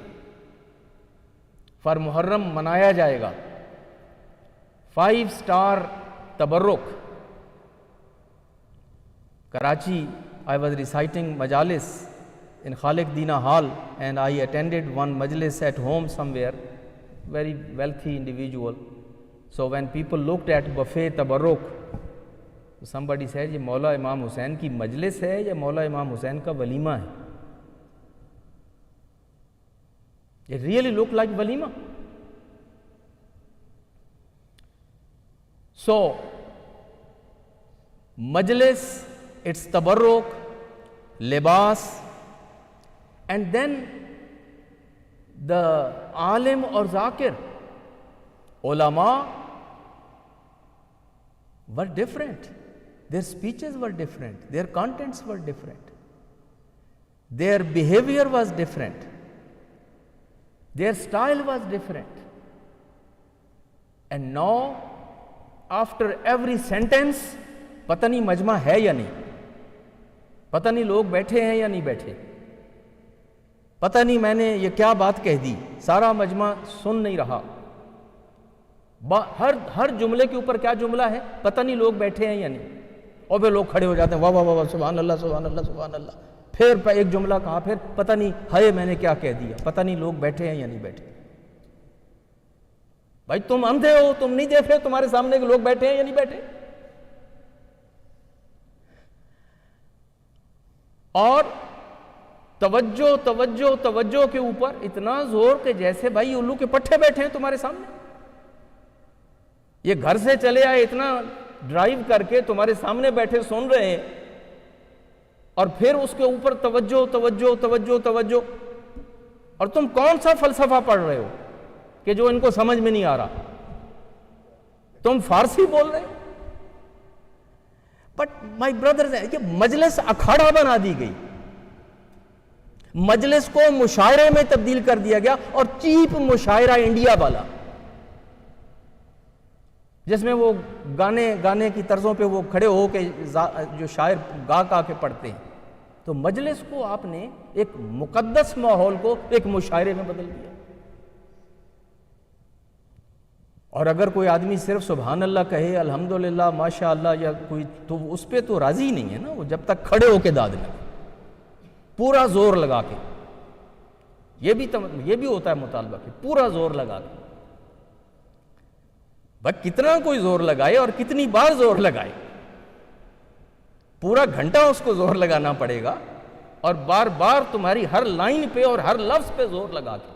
فار محرم منایا جائے گا. 5 star تبرک. Karachi, I was reciting Majalis in Khalik Dina Hall, and I attended one Majlis at home somewhere, very wealthy individual. So when people looked at buffet tabarruk, somebody said, یہ مولا امام حسین کی مجلس ہے یا مولا امام حسین کا ولیمہ ہے؟ It really looked like walima. So Majlis, its tabarruk, libas, and then the alim or zakir, ulama were different. Their speeches were different. Their contents were different. Their behavior was different. Their style was different. And now, after every sentence, پتہ نہیں مجمع ہے یا نہیں، پتہ نہیں لوگ بیٹھے ہیں یا نہیں بیٹھے، پتہ نہیں میں نے یہ کیا بات کہہ دی، سارا مجمع سن نہیں رہا، ہر جملے کے اوپر کیا جملہ ہے، پتہ نہیں لوگ بیٹھے ہیں یا نہیں، اور پھر لوگ کھڑے ہو جاتے ہیں، واہ واہ واہ سبحان اللہ سبحان اللہ سبحان اللہ، پھر ایک جملہ کہا، پھر پتہ نہیں ہائے میں نے کیا کہہ دیا، پتہ نہیں لوگ بیٹھے ہیں یا نہیں بیٹھے. بھائی تم اندھے ہو، تم نہیں دیکھ رہے تمہارے سامنے کہ لوگ بیٹھے ہیں یا نہیں بیٹھے؟ اور توجہ توجہ توجہ کے اوپر اتنا زور کہ جیسے بھائی الو کے پٹھے بیٹھے ہیں تمہارے سامنے. یہ گھر سے چلے آئے اتنا ڈرائیو کر کے تمہارے سامنے بیٹھے سن رہے ہیں، اور پھر اس کے اوپر توجہ توجہ توجہ توجہ. اور تم کون سا فلسفہ پڑھ رہے ہو کہ جو ان کو سمجھ میں نہیں آ رہا؟ تم فارسی بول رہے ہو. بٹ مائی بردرز، یہ مجلس اکھاڑا بنا دی گئی، مجلس کو مشاعرے میں تبدیل کر دیا گیا، اور چیپ مشاعرہ انڈیا والا، جس میں وہ گانے کی طرزوں پہ وہ کھڑے ہو کے جو شاعر گا کے پڑھتے ہیں. تو مجلس کو آپ نے ایک مقدس ماحول کو ایک مشاعرے میں بدل دیا. اور اگر کوئی آدمی صرف سبحان اللہ کہے، الحمدللہ ماشاء اللہ، یا کوئی، تو اس پہ تو راضی نہیں ہے نا، وہ جب تک کھڑے ہو کے داد لگے پورا زور لگا کے. یہ بھی ہوتا ہے مطالبہ کہ پورا زور لگا کے. भाई कितना कोई जोर लगाए और कितनी बार जोर लगाए, पूरा घंटा उसको जोर लगाना पड़ेगा और बार बार तुम्हारी हर लाइन पे और हर लफ्ज पे जोर लगा के।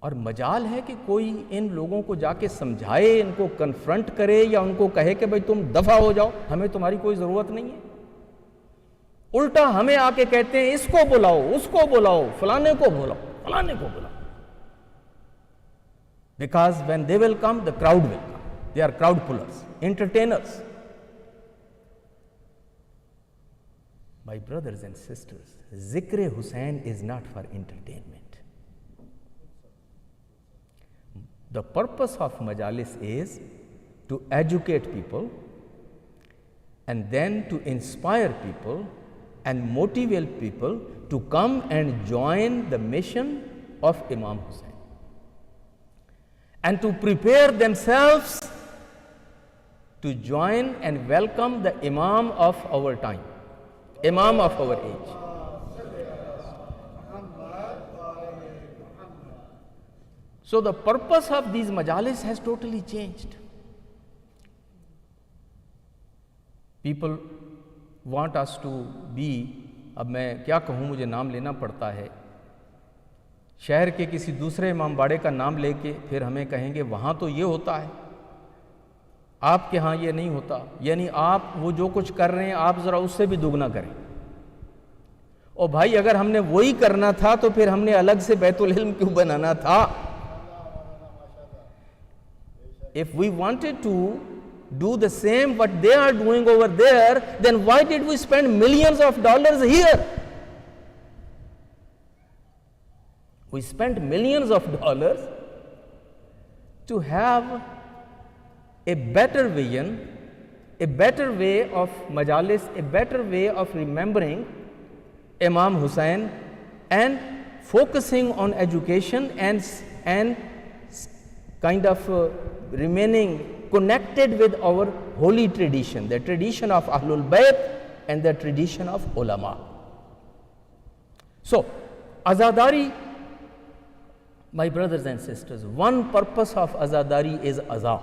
और मजाल है कि कोई इन लोगों को जाके समझाए, इनको कन्फ्रंट करे या उनको कहे कि भाई तुम दफा हो जाओ, हमें तुम्हारी कोई जरूरत नहीं है। उल्टा हमें आके कहते हैं इसको बुलाओ, उसको बुलाओ, फलाने को बुलाओ, फलाने को बुलाओ। Because when they will come the crowd will come, they are crowd pullers, entertainers. My brothers and sisters, Zikr Hussain is not for entertainment. The purpose of Majalis is to educate people and then to inspire people and motivate people to come and join the mission of Imam Hussain and to prepare themselves to join and welcome the Imam of our time, Imam of our age. So the purpose of these majalis has totally changed. People want us to be, अब मैं क्या कहूँ, मुझे नाम लेना पड़ता है, शहर के किसी दूसरे इमाम बाड़े का नाम लेके फिर हमें कहेंगे वहाँ तो ये होता है, आपके यहाँ ये नहीं होता, यानी आप वो जो कुछ कर रहे हैं आप ज़रा उससे भी दुगना करें। और भाई अगर हमने वही करना था तो फिर हमने अलग से बैतुल इल्म क्यों बनाना था? If we wanted to do the same what they are doing over there, then why did we spend millions of dollars here? We spent millions of dollars to have a better vision, a better way of majalis, a better way of remembering Imam Hussain and focusing on education and kind of remaining connected with our holy tradition, the tradition of Ahlul Bayt and the tradition of ulama. So, azadari, my brothers and sisters, one purpose of azadari is azah.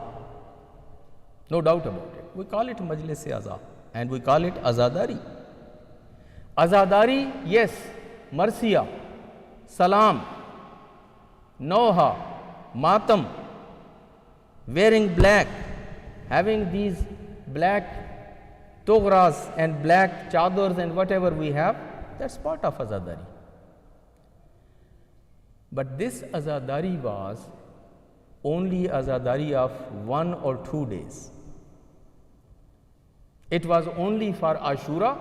No doubt about it. We call it Majlis-e-Azah and we call it azadari. Azadari, yes, marsiya, salam, noha, matam, wearing black, having these black togras and black chadors and whatever we have, that's part of azadari. But this azadari was only azadari of 1 or 2 days. It was only for Ashura.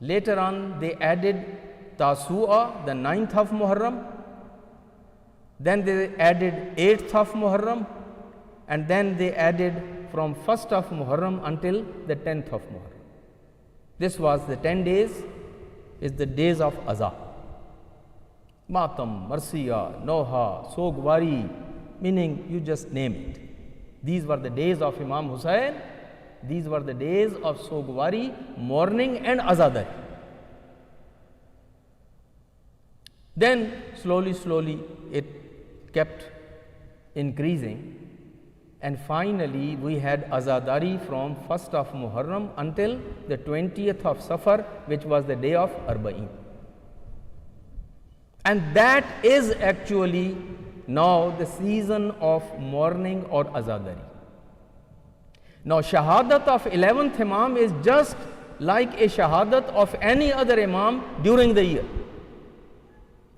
Later on they added Tasu'a, the 9th of Muharram. Then they added 8th of Muharram. And then they added from 1st of Muharram until the 10th of Muharram. This was the 10 days, is the days of Azah. Matam, Marsiya, Noha, Sogwari, meaning you just name it. These were the days of Imam Hussain. These were the days of Sogwari, mourning and azadari. Then slowly it kept increasing and finally we had azadari from 1st of Muharram until the 20th of Safar, which was the day of Arba'in. And that is actually now the season of mourning or azadari. Now, shahadat of 11th Imam is just like a shahadat of any other Imam during the year.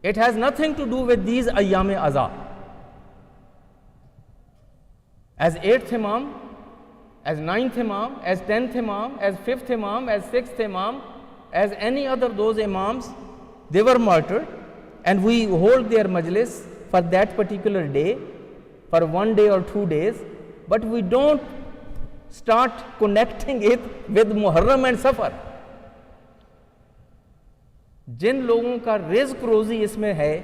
It has nothing to do with these ayyam-e azah. As 8th Imam, as 9th Imam, as 10th Imam, as 5th Imam, as 6th Imam, as any other those Imams, they were martyred and we hold their majlis for that particular day, for 1 day or 2 days, but we don't start connecting it with Muharram and Safar. जिन लोगों का रिज़्क रोज़ी इसमें है,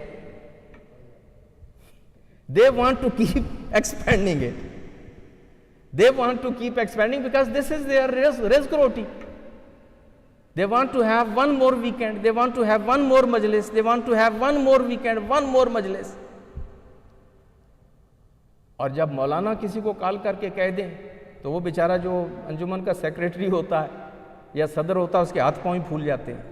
they want to keep expanding it. They want to keep expanding because this is their rizq roti. They want to have one more weekend, they want to have one more majlis, they want to have one more weekend, one more majlis. और जब मौलाना किसी को call करके कह दें तो वो बेचारा जो अंजुमन का सेक्रेटरी होता है या सदर होता है, उसके हाथ पाँव ही फूल जाते हैं।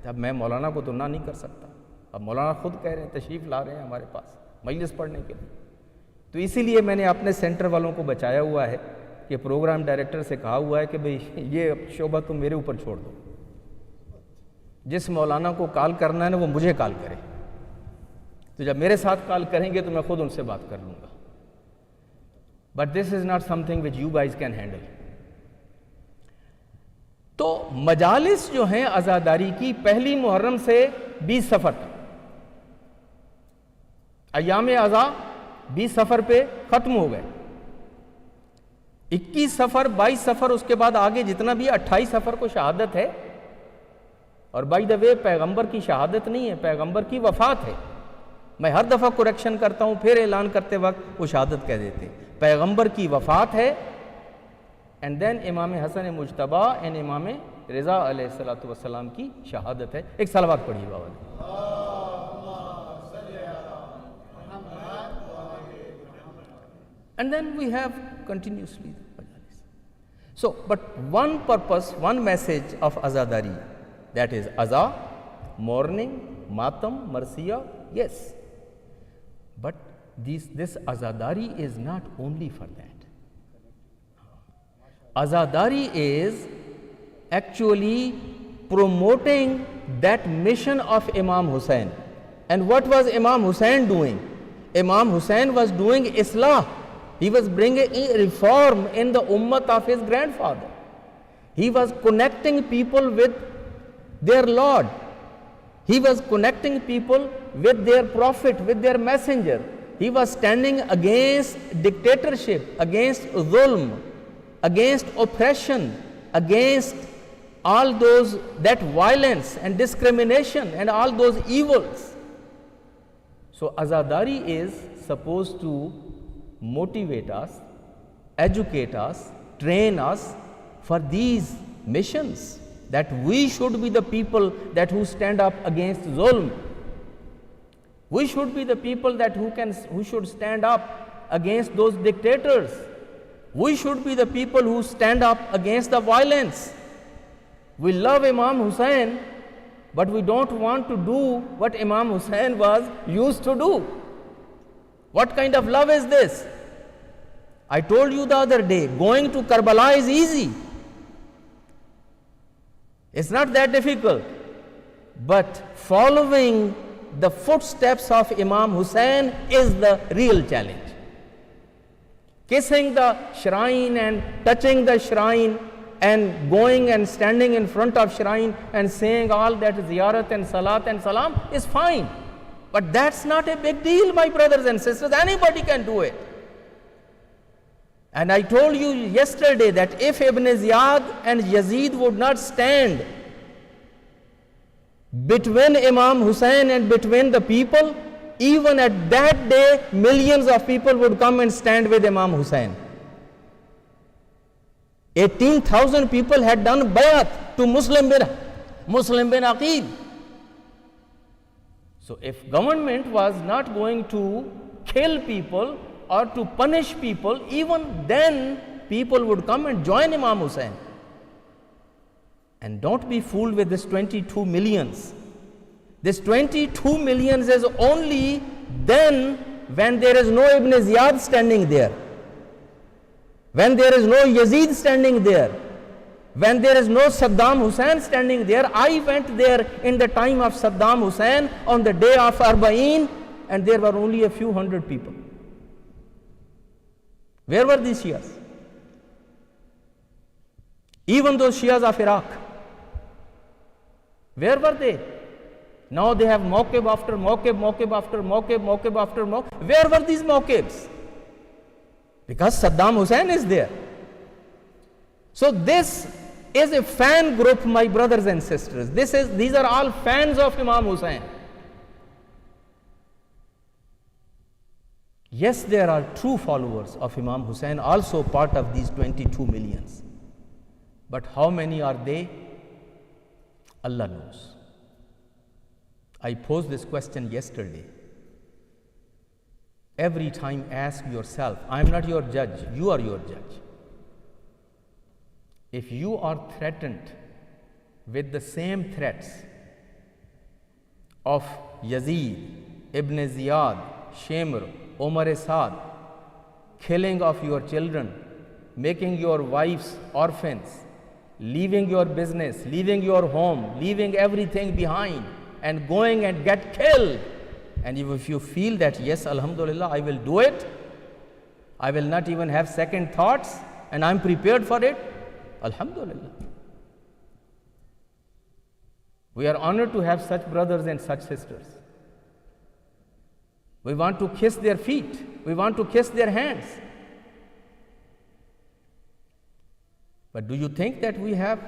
तब मैं मौलाना को तो ना नहीं कर सकता। अब मौलाना खुद कह रहे हैं, तशरीफ़ ला रहे हैं हमारे पास मजलिस पढ़ने के लिए। तो इसीलिए मैंने अपने सेंटर वालों को बचाया हुआ है कि प्रोग्राम डायरेक्टर से कहा हुआ है कि भाई ये शोबा तुम मेरे ऊपर छोड़ दो, जिस मौलाना को कॉल करना है ना वो मुझे कॉल करे। तो जब मेरे साथ कॉल करेंगे तो मैं खुद उनसे बात कर लूँगा। But this is not something which you guys can handle. तो मजालिस जो हैं आज़ादारी की, पहली मुहर्रम से 20 सफ़र तक, अयाम अज़ा 20 सफ़र पे ख़त्म हो गए। 21 सफ़र, 22 सफ़र, उसके बाद आगे जितना भी 28 सफ़र को शहादत है। और बाय द वे पैगंबर की शहादत नहीं है, पैगंबर की वफ़ात है। मैं हर दफ़ा करेक्शन करता हूँ, फिर ऐलान करते वक्त वो शहादत कह देते हैं। पैगंबर की वफ़ात है एंड देन इमाम हसन मुजतबा एंड इमाम रज़ा अलैहिस्सलातु वस्सलाम की शहादत है। एक सलावत पढ़िए बाबा। And then we have continuously the Majalis. So, but one purpose, one message of Azadari, that is Aza, mourning, Matam, Marsiya, yes. But this Azadari is not only for that. Azadari is actually promoting that mission of Imam Hussain. And what was Imam Hussain doing? Imam Hussain was doing Islah. He was bringing a reform in the ummah of his grandfather. He was connecting people with their Lord. He was connecting people with their prophet, with their messenger. He was standing against dictatorship, against zulm, against oppression, against all those, that violence and discrimination and all those evils. So Azadari is supposed to motivate us, educate us, train us for these missions, that we should be the people that who stand up against zulm. We should be the people that who should stand up against those dictators. We should be the people who stand up against the violence. We love Imam Hussain, but we don't want to do what Imam Hussain was used to do. What kind of love is this? I told you the other day, going to Karbala is easy. It's not that difficult. But following the footsteps of Imam Hussain is the real challenge. Kissing the shrine and touching the shrine and going and standing in front of shrine and saying all that ziyarat and salat and salam is fine. But that's not a big deal, my brothers and sisters. Anybody can do it. And I told you yesterday that if Ibn Ziyad and Yazid would not stand between Imam Hussain and between the people, even at that day, millions of people would come and stand with Imam Hussain. 18,000 people had done bayat to Muslim bin Aqil. So if government was not going to kill people or to punish people, even then people would come and join Imam Hussain. And don't be fooled with this 22 millions. This 22 millions is only then when there is no Ibn Ziyad standing there, when there is no Yazid standing there, when there is no Saddam Hussein standing there. I went there in the time of Saddam Hussein on the day of Arba'in, and there were only a few hundred people. Where were these Shias? Even those Shias of Iraq, where were they? Now they have mawqib after mawqib, mawqib after mawqib, mawqib after mawqib. Where were these mawqibs? Because Saddam Hussein is there. So this is a fan group, my brothers and sisters. These are all fans of Imam Hussain. Yes, there are true followers of Imam Hussain, also part of these 22 millions. But how many are they? Allah knows. I posed this question yesterday. Every time ask yourself, I am not your judge, you are your judge. If you are threatened with the same threats of Yazid, Ibn Ziyad, Shimr, Omar Saad, killing of your children, making your wives orphans, leaving your business, leaving your home, leaving everything behind and going and get killed. And if you feel that, yes, Alhamdulillah, I will do it, I will not even have second thoughts and I am prepared for it, Alhamdulillah. We are honored to have such brothers and such sisters. We want to kiss their feet, we want to kiss their hands. But do you think that we have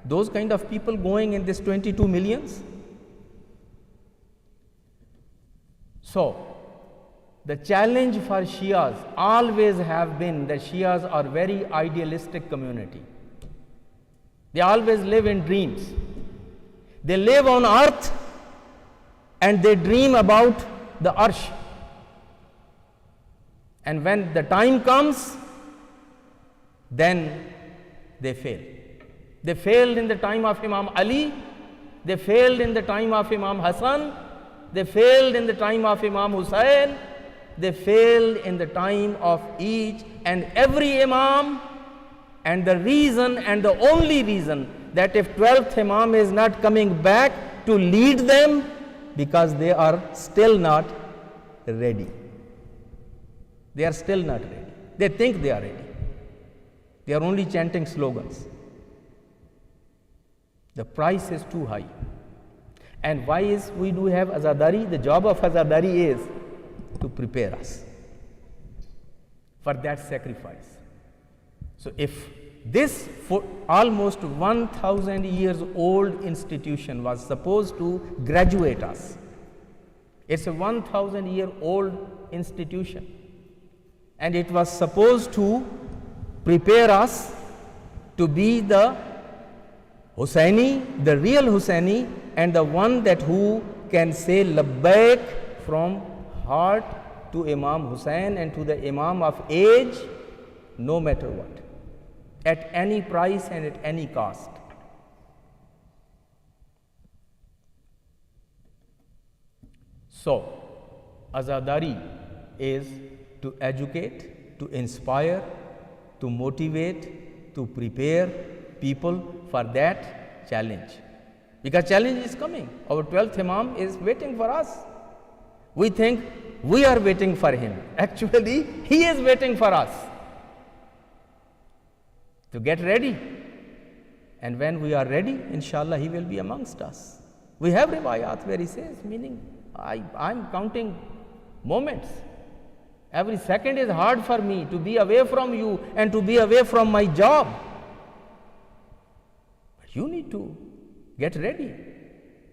those kind of people going in this 22 millions? So, the challenge for Shias always have been that Shias are very idealistic community. They always live in dreams. They live on earth and they dream about the arsh. And when the time comes, then they fail. They failed in the time of Imam Ali, they failed in the time of Imam Hassan, they failed in the time of Imam Hussain, they failed in the time of each and every Imam. And the reason and the only reason that if 12th Imam is not coming back to lead them, because they are still not ready. They are still not ready. They think they are ready. They are only chanting slogans. The price is too high. And why is we do have Azadari? The job of Azadari is to prepare us for that sacrifice. So if this for almost 1000 years old institution was supposed to graduate us, it's a 1000 year old institution, and it was supposed to prepare us to be the Hussaini, the real Hussaini, and the one that who can say labbaik from heart to Imam Hussain and to the Imam of age, no matter what, at any price and at any cost. So, Azadari is to educate, to inspire, to motivate, to prepare people for that challenge. Because challenge is coming. Our 12th Imam is waiting for us. We think we are waiting for him. Actually, he is waiting for us. To get ready. And when we are ready, inshallah, he will be amongst us. We have riwayat where he says, meaning, I'm counting moments. Every second is hard for me to be away from you and to be away from my job. But you need to get ready.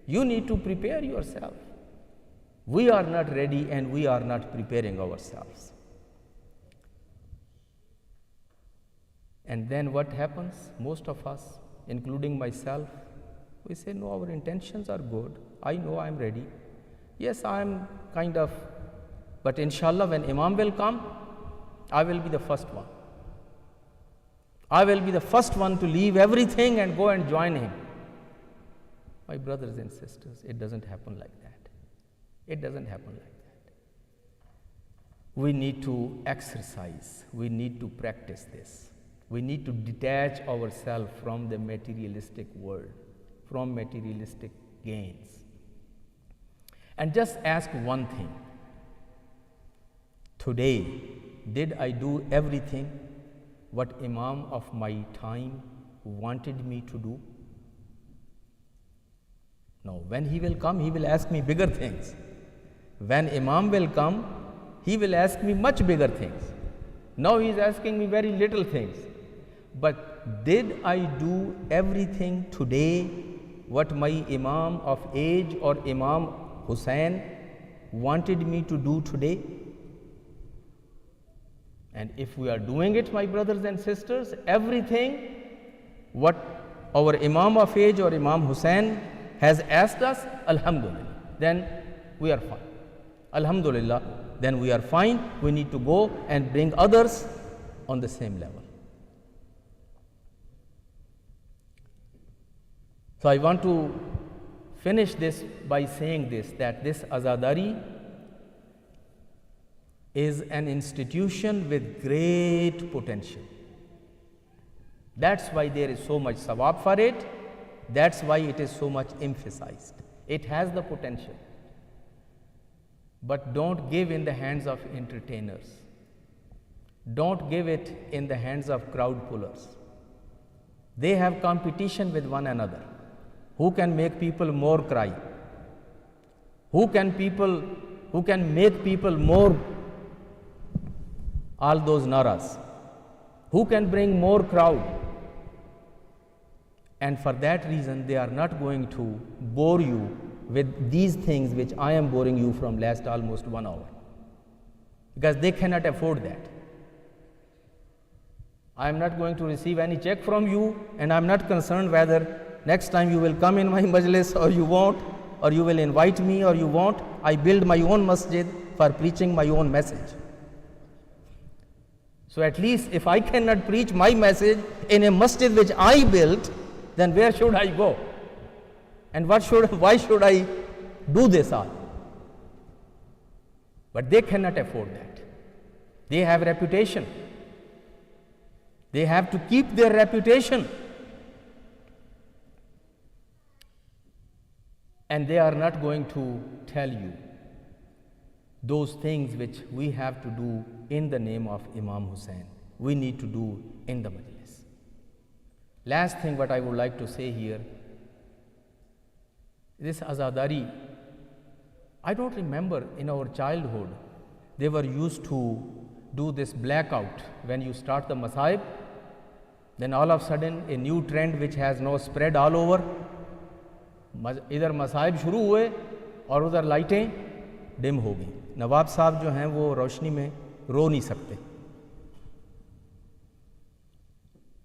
You need to prepare yourself. We are not ready and we are not preparing ourselves. And then what happens? Most of us, including myself, we say, no, our intentions are good. I know I'm ready. Yes, I'm kind of, but inshallah, when Imam will come, I will be the first one. I will be the first one to leave everything and go and join him. My brothers and sisters, it doesn't happen like that. It doesn't happen like that. We need to exercise. We need to practice this. We need to detach ourselves from the materialistic world, from materialistic gains. And just ask one thing. Today, did I do everything what Imam of my time wanted me to do? No. When he will come, he will ask me bigger things. When Imam will come, he will ask me much bigger things. Now he is asking me very little things. But did I do everything today what my Imam of age or Imam Hussain wanted me to do today? And if we are doing it, my brothers and sisters, everything what our Imam of age or Imam Hussain has asked us, Alhamdulillah, then we are fine. Alhamdulillah, then we are fine. We need to go and bring others on the same level. So I want to finish this by saying this, that this Azadari is an institution with great potential. That's why there is so much sawab for it. That's why it is so much emphasized. It has the potential. But don't give in the hands of entertainers. Don't give it in the hands of crowd pullers. They have competition with one another. Who can make people more cry? Who can make people more all those naras? Who can bring more crowd? And for that reason, they are not going to bore you with these things which I am boring you from last almost 1 hour. Because they cannot afford that. I am not going to receive any check from you, and I am not concerned whether next time you will come in my Majalis or you won't, or you will invite me or you won't. I build my own masjid for preaching my own message. So at least if I cannot preach my message in a masjid which I built, then where should I go? And why should I do this all? But they cannot afford that. They have reputation. They have to keep their reputation. And they are not going to tell you those things which we have to do in the name of Imam Hussain. We need to do in the Majalis. Last thing what I would like to say here, this Azadari, I don't remember in our childhood, they were used to do this blackout when you start the Masaib, then all of a sudden a new trend which has no spread all over, इधर मसाइब शुरू हुए और उधर लाइटें dim हो गई. नवाब साहब जो हैं वो रोशनी में रो नहीं सकते,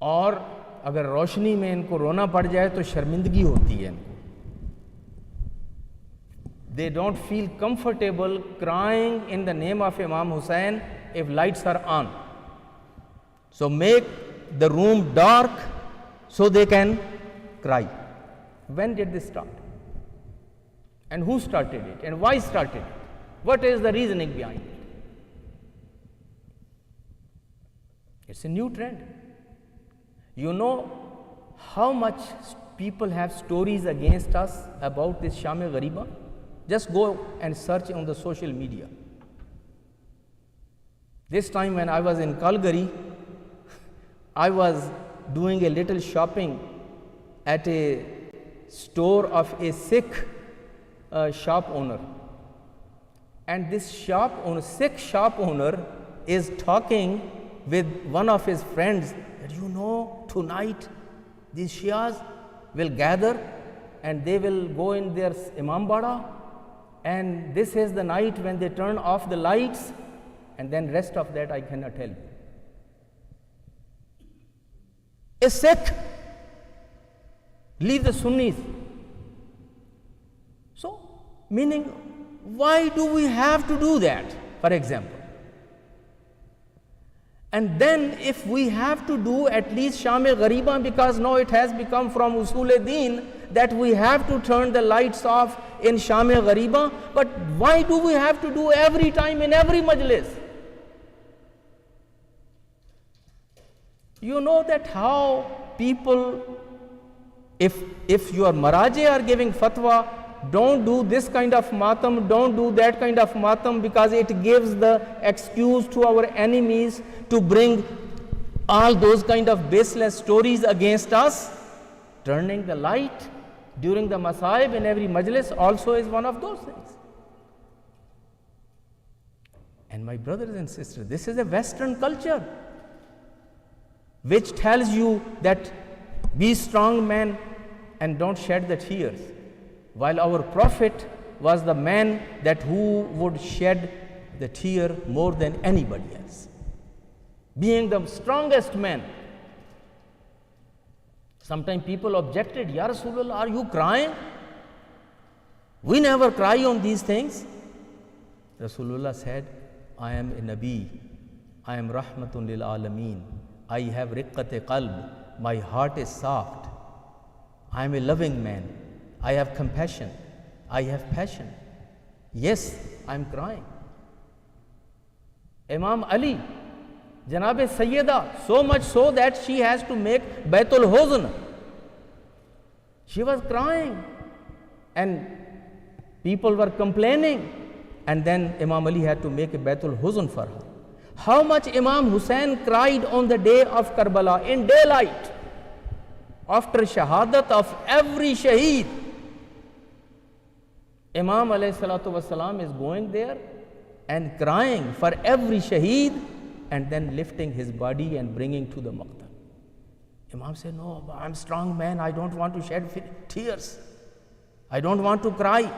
और अगर रोशनी में इनको रोना पड़ जाए तो शर्मिंदगी होती है इनको. They don't feel comfortable crying in the name of Imam Hussain if lights are on. So make the room dark so they can cry. When did this start? And who started it? And why started it? What is the reasoning behind it? It's a new trend. You know how much people have stories against us about this Sham-e Ghariba? Just go and search on the social media. This time when I was in Calgary, I was doing a little shopping at a store of a Sikh shop owner, and this Sikh shop owner is talking with one of his friends that, you know, tonight these Shias will gather and they will go in their Imambada, and this is the night when they turn off the lights, and then rest of that I cannot tell you. A Sikh, leave the Sunnis. So, meaning, why do we have to do that, for example? And then if we have to do at least Sham-e Ghariba, because now it has become from Usul-e-Deen that we have to turn the lights off in Sham-e Ghariba, but why do we have to do every time in every Majlis? You know that how people, if your Maraje are giving fatwa, don't do this kind of matam, don't do that kind of matam, because it gives the excuse to our enemies to bring all those kind of baseless stories against us. Turning the light during the Masaib in every Majlis also is one of those things. And my brothers and sisters, this is a Western culture which tells you that be strong men and don't shed the tears, while our Prophet was the man that who would shed the tear more than anybody else, being the strongest man. Sometimes people objected, Ya Rasulullah, are you crying? We never cry on these things. Rasulullah said, I am a Nabi, I am Rahmatun lil Alameen, I have riqqat qalb, my heart is soft, I am a loving man, I have compassion, I have passion. Yes, I am crying. Imam Ali, Janabe Sayyida, so much so that she has to make Baitul Huzn. She was crying and people were complaining, and then Imam Ali had to make a Baitul Huzn for her. How much Imam Hussain cried on the day of Karbala in daylight after shahadat of every shaheed. Imam alayhi salatu wasalam is going there and crying for every shaheed and then lifting his body and bringing to the maqtal. Imam said, no, I'm a strong man, I don't want to shed tears, I don't want to cry.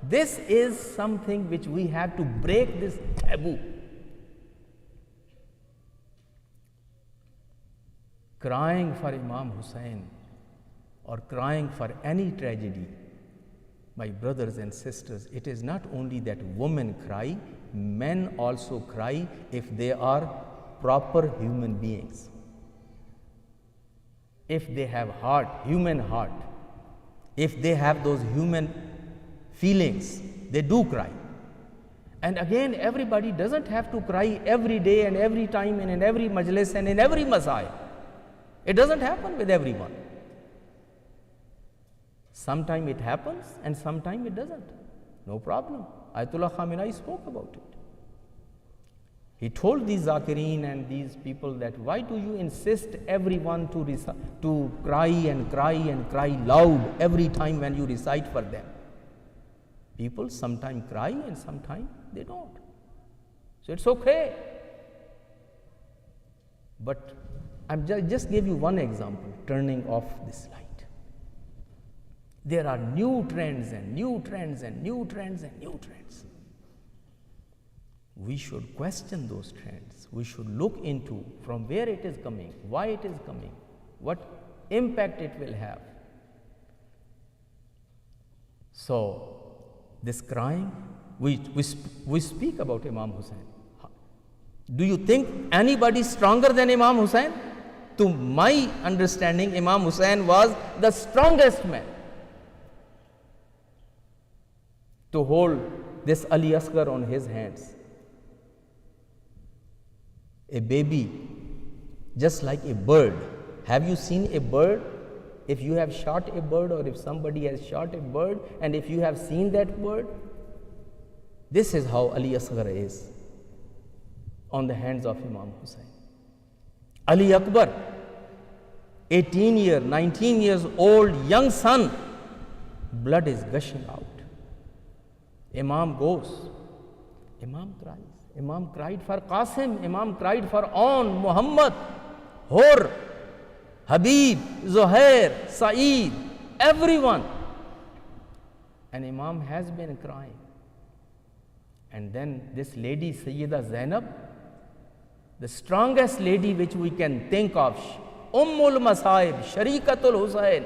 This is something which we have to break, this taboo. Crying for Imam Hussain or crying for any tragedy, my brothers and sisters, it is not only that women cry, men also cry if they are proper human beings. If they have heart, human heart, if they have those human feelings, they do cry. And again, everybody doesn't have to cry every day and every time and in every majlis and in every masai. It doesn't happen with everyone. Sometime it happens and sometime it doesn't. No problem. Ayatollah Khamenei spoke about it. He told these Zakireen and these people that why do you insist everyone to cry and cry and cry loud every time when you recite for them? People sometimes cry and sometimes they don't. So it's okay. But I'm just give you one example, turning off this light. There are new trends and new trends and new trends and new trends. We should question those trends. We should look into from where it is coming, why it is coming, what impact it will have. So, this crying, we speak about Imam Hussain. Do you think anybody is stronger than Imam Hussain? To my understanding, Imam Hussain was the strongest man to hold this Ali Asghar on his hands. A baby, just like a bird. Have you seen a bird? If you have shot a bird or if somebody has shot a bird and if you have seen that bird, this is how Ali Asghar is on the hands of Imam Hussain. Ali Akbar, 19 years old, young son, blood is gushing out. Imam goes, Imam cries. Imam cried for Qasim, Imam cried for On, Muhammad, Hur, Habib, Zuhair, Saeed, everyone. And Imam has been crying. And then this lady, Sayyida Zainab, the strongest lady which we can think of, Ummul Masaib, Sharikatul Husayn.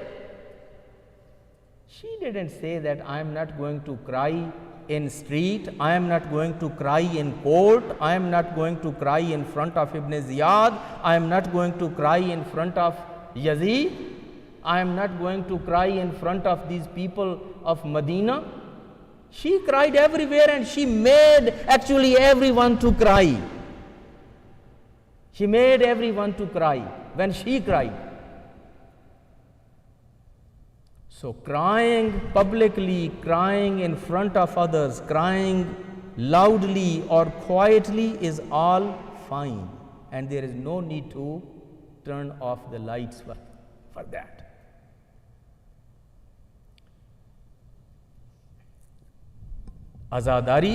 She didn't say that I am not going to cry in street, I am not going to cry in court, I am not going to cry in front of Ibn Ziyad, I am not going to cry in front of Yazid, I am not going to cry in front of these people of Medina. She cried everywhere and she made actually everyone to cry. She made everyone to cry when she cried. So crying publicly, crying in front of others, crying loudly or quietly is all fine. And there is no need to turn off the lights for that. आज़ादारी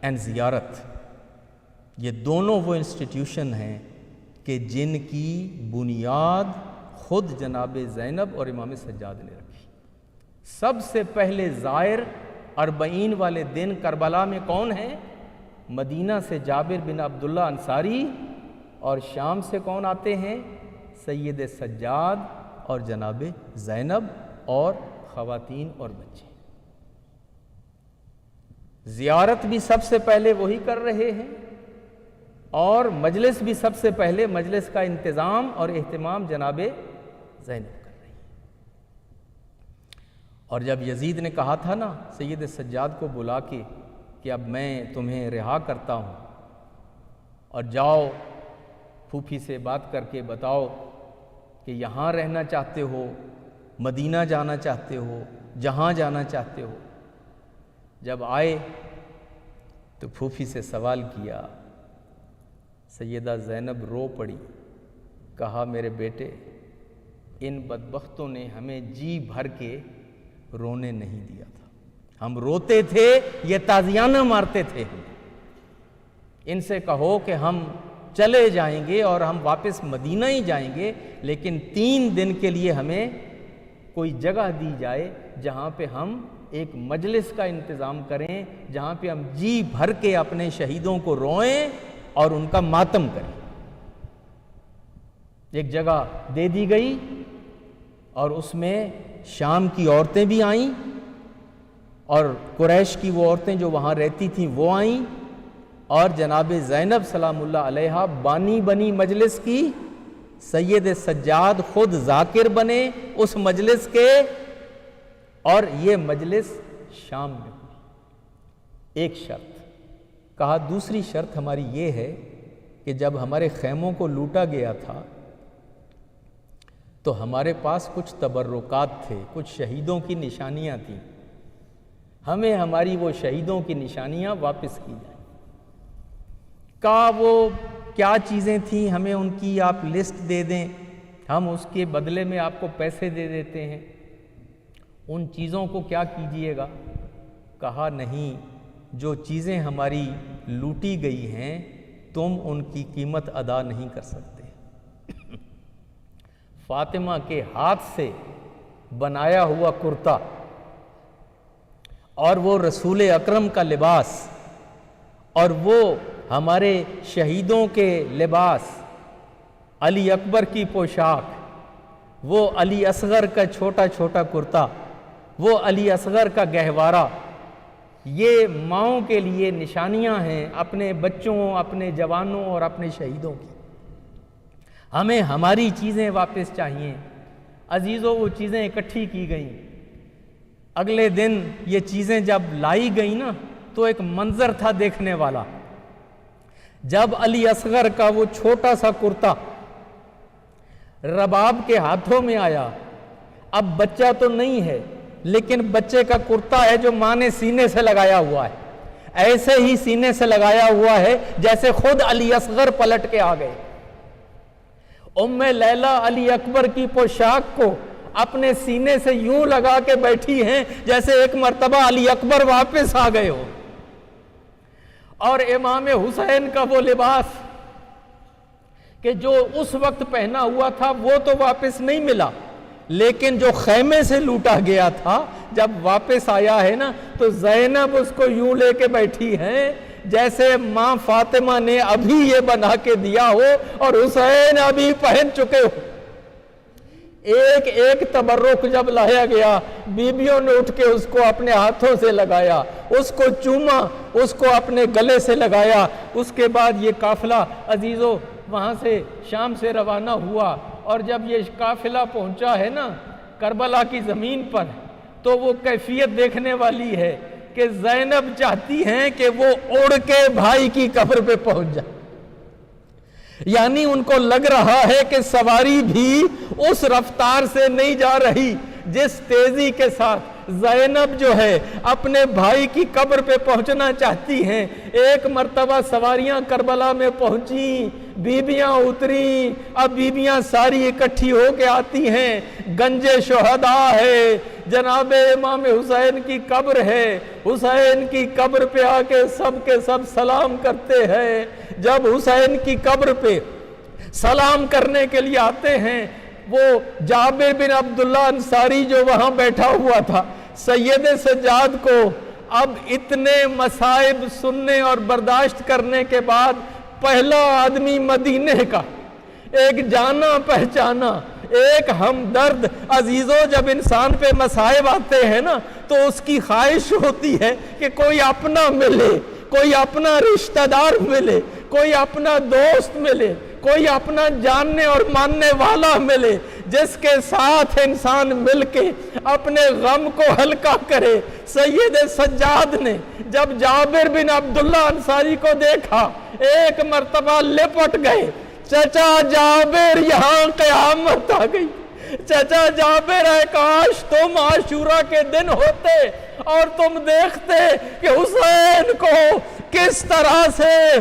and ज़ियारत, ये दोनों वो institution हैं कि जिनकी बुनियाद खुद जनाब ज़ैनब और इमाम सज्जाद ने रखी। सबसे पहले ज़ायर अरबईन वाले दिन करबला में कौन है? मदीना से जाबिर बिन अब्दुल्ला अंसारी, और शाम से कौन आते हैं? सैयद सज्जाद और जनाब ज़ैनब और ख़वातीन और बच्चे। زیارت بھی سب سے پہلے وہی کر رہے ہیں اور مجلس بھی سب سے پہلے مجلس کا انتظام اور اہتمام جناب زینب کر رہی ہیں۔ اور جب یزید نے کہا تھا نا سید سجاد کو بلا کے کہ اب میں تمہیں رہا کرتا ہوں اور جاؤ پھوپھی سے بات کر کے بتاؤ کہ یہاں رہنا چاہتے ہو، مدینہ جانا چاہتے ہو، جہاں جانا چاہتے ہو، جب آئے تو پھوپھی سے سوال کیا، سیدہ زینب رو پڑی، کہا میرے بیٹے ان بدبختوں نے ہمیں جی بھر کے رونے نہیں دیا تھا، ہم روتے تھے یہ تازیانہ مارتے تھے، ان سے کہو کہ ہم چلے جائیں گے اور ہم واپس مدینہ ہی جائیں گے، لیکن 3 دن کے لیے ہمیں کوئی جگہ دی جائے جہاں پہ ہم ایک مجلس کا انتظام کریں، جہاں پہ ہم جی بھر کے اپنے شہیدوں کو روئیں اور ان کا ماتم کریں۔ ایک جگہ دے دی گئی اور اس میں شام کی عورتیں بھی آئیں اور قریش کی وہ عورتیں جو وہاں رہتی تھیں وہ آئیں، اور جناب زینب سلام اللہ علیہا بانی بنی مجلس کی، سید سجاد خود ذاکر بنے اس مجلس کے، اور یہ مجلس شام میں ہوئی۔ ایک شرط کہا، دوسری شرط ہماری یہ ہے کہ جب ہمارے خیموں کو لوٹا گیا تھا تو ہمارے پاس کچھ تبرکات تھے، کچھ شہیدوں کی نشانیاں تھیں، ہمیں ہماری وہ شہیدوں کی نشانیاں واپس کی جائیں۔ کہا وہ کیا چیزیں تھیں، ہمیں ان کی آپ لسٹ دے دیں، ہم اس کے بدلے میں آپ کو پیسے دے دیتے ہیں، ان چیزوں کو کیا کیجئے گا؟ کہا نہیں، جو چیزیں ہماری لوٹی گئی ہیں تم ان کی قیمت ادا نہیں کر سکتے۔ فاطمہ کے ہاتھ سے بنایا ہوا کرتا اور وہ رسول اکرم کا لباس اور وہ ہمارے شہیدوں کے لباس، علی اکبر کی پوشاک، وہ علی اصغر کا چھوٹا چھوٹا کرتا، وہ علی اصغر کا گہوارہ، یہ ماؤں کے لیے نشانیاں ہیں اپنے بچوں، اپنے جوانوں اور اپنے شہیدوں کی۔ ہمیں ہماری چیزیں واپس چاہیے۔ عزیزوں وہ چیزیں اکٹھی کی گئیں، اگلے دن یہ چیزیں جب لائی گئیں نا تو ایک منظر تھا دیکھنے والا۔ جب علی اصغر کا وہ چھوٹا سا کرتا رباب کے ہاتھوں میں آیا، اب بچہ تو نہیں ہے لیکن بچے کا کرتا ہے جو ماں نے سینے سے لگایا ہوا ہے، ایسے ہی سینے سے لگایا ہوا ہے جیسے خود علی اصغر پلٹ کے آ گئے۔ ام لیلہ علی اکبر کی پوشاک کو اپنے سینے سے یوں لگا کے بیٹھی ہیں جیسے ایک مرتبہ علی اکبر واپس آ گئے ہو، اور امام حسین کا وہ لباس کہ جو اس وقت پہنا ہوا تھا وہ تو واپس نہیں ملا، لیکن جو خیمے سے لوٹا گیا تھا جب واپس آیا ہے نا تو زینب اس کو یوں لے کے بیٹھی ہیں جیسے ماں فاطمہ نے ابھی یہ بنا کے دیا ہو اور حسین ابھی پہن چکے ہو۔ ایک ایک تبرک جب لایا گیا، بیبیوں نے اٹھ کے اس کو اپنے ہاتھوں سے لگایا، اس کو چوما، اس کو اپنے گلے سے لگایا۔ اس کے بعد یہ قافلہ عزیزوں وہاں سے شام سے روانہ ہوا، اور جب یہ قافلہ پہنچا ہے نا کربلا کی زمین پر تو وہ کیفیت دیکھنے والی ہے کہ زینب چاہتی ہیں کہ وہ اڑ کے بھائی کی قبر پہ پہنچ جائے، یعنی ان کو لگ رہا ہے کہ سواری بھی اس رفتار سے نہیں جا رہی جس تیزی کے ساتھ زینب جو ہے اپنے بھائی کی قبر پہ پہنچنا چاہتی ہیں۔ ایک مرتبہ سواریاں کربلا میں پہنچی، بیبیاں اتری، اب بیبیاں ساری اکٹھی ہو کے آتی ہیں، گنج شہداء ہے، جناب امام حسین کی قبر ہے، حسین کی قبر پہ آ کے سب سلام کرتے ہیں۔ جب حسین کی قبر پہ سلام کرنے کے لیے آتے ہیں، وہ جابر بن عبداللہ انصاری جو وہاں بیٹھا ہوا تھا، سید سجاد کو اب اتنے مصائب سننے اور برداشت کرنے کے بعد پہلا آدمی مدینے کا، ایک جانا پہچانا، ایک ہمدرد عزیزوں جب انسان پہ مصائب آتے ہیں نا تو اس کی خواہش ہوتی ہے کہ کوئی اپنا ملے، کوئی اپنا رشتہ دار ملے، کوئی اپنا دوست ملے، کوئی اپنا جاننے اور ماننے والا ملے جس کے ساتھ انسان مل کے اپنے غم کو ہلکا کرے۔ سید سجاد نے جب جابر بن عبداللہ انصاری کو دیکھا ایک مرتبہ لپٹ گئے، چچا جابر یہاں قیامت آ گئی، چچا جابر ہے کاش تم عاشورہ کے دن ہوتے اور تم دیکھتے کہ حسین کو کس طرح سے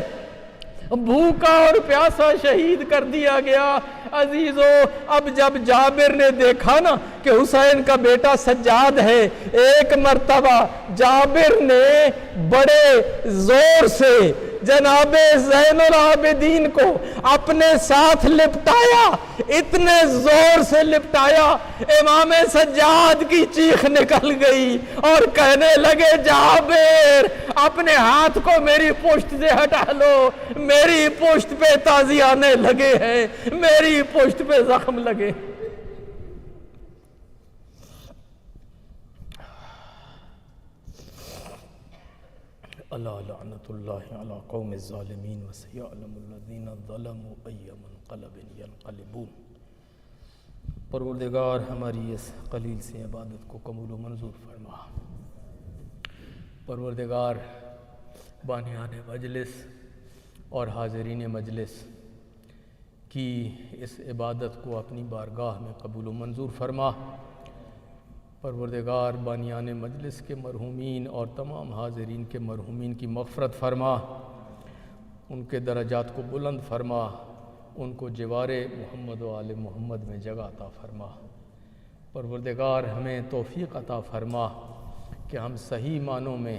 بھوکا اور پیاسا شہید کر دیا گیا۔ عزیزو اب جب جابر نے دیکھا نا کہ حسین کا بیٹا سجاد ہے، ایک مرتبہ جابر نے بڑے زور سے جناب زین العابدین کو اپنے ساتھ لپٹایا، اتنے زور سے لپٹایا امام سجاد کی چیخ نکل گئی اور کہنے لگے جابر اپنے ہاتھ کو میری پشت سے ہٹا لو، میری پشت پہ تازیانے لگے ہیں، میری پشت پہ زخم لگے۔ اللہ لعنت اللہ علی قوم الظالمین وسیعلم الذین ظلموا ای منقلب ینقلبون۔ پروردگار ہماری اس قلیل سی عبادت کو قبول و منظور فرما۔ پروردگار بانیان مجلس اور حاضرین مجلس کی اس عبادت کو اپنی بارگاہ میں قبول و منظور فرما۔ پروردگار بانیان مجلس کے مرحومین اور تمام حاضرین کے مرحومین کی مغفرت فرما، ان کے درجات کو بلند فرما، ان کو جوار محمد و آل محمد میں جگہ عطا فرما۔ پروردگار ہمیں توفیق عطا فرما کہ ہم صحیح معنوں میں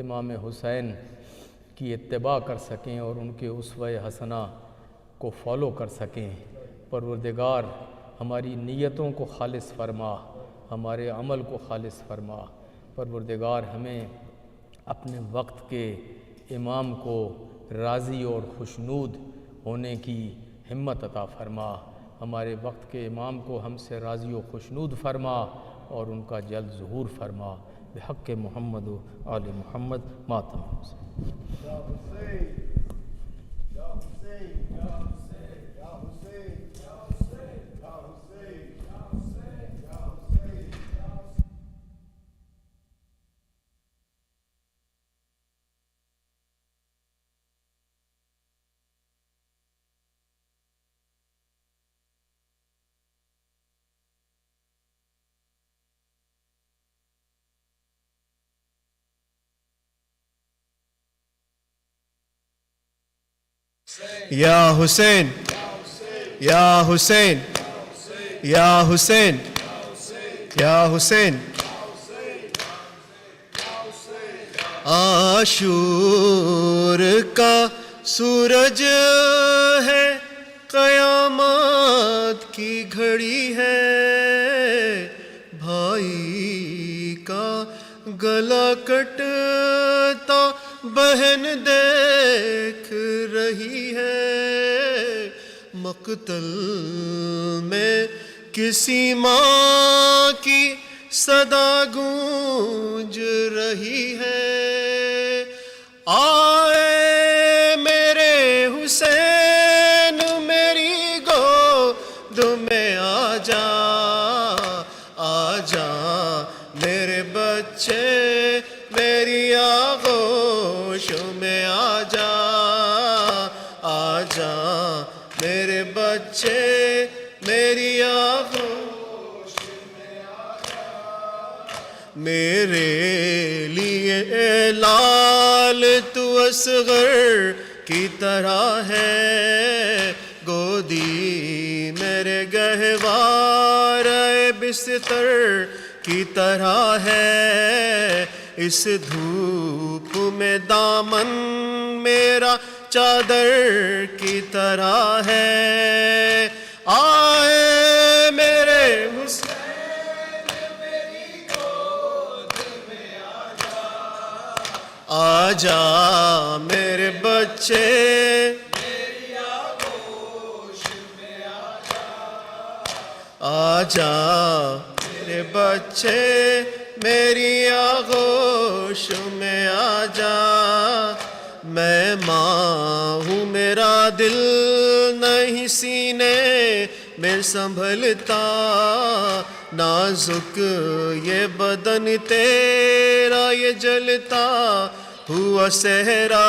امام حسین کی اتباع کر سکیں اور ان کے اسوہ حسنہ کو فالو کر سکیں۔ پروردگار ہماری نیتوں کو خالص فرما، ہمارے عمل کو خالص فرما۔ پروردگار ہمیں اپنے وقت کے امام کو راضی اور خوشنود ہونے کی ہمت عطا فرما۔ ہمارے وقت کے امام کو ہم سے راضی و خوشنود فرما اور ان کا جلد ظہور فرما۔ بحق محمد و آل محمد ماتم یا حسین یا حسین یا حسین یا حسین۔ عاشور کا سورج ہے، قیامت کی گھڑی ہے، بھائی کا گلا کٹتا بہن دیکھ رہی ہے، مقتل میں کسی ماں کی صدا گونج رہی ہے۔ آئے میرے حسین میری گود میں آ جا، آ جا میرے بچے میری آغوش میں آ جا، آ جا میرے بچے میری آغوش میں آ جا۔ میرے لیے لال تو اصغر کی طرح ہے، گودی میرے گہوار بستر کی طرح ہے، اس دھوپ میں دامن میرا چادر کی طرح ہے۔ آئے میرے حسین میری گود میں آ جا، آ جا میرے بچے میری آغوش میں آ جا، آجا میرے بچے میری آغوش میں آجا، میں ماں ہوں میرا دل نہیں سینے میں سنبھلتا، نازک یہ بدن تیرا یہ جلتا ہوا صحرا،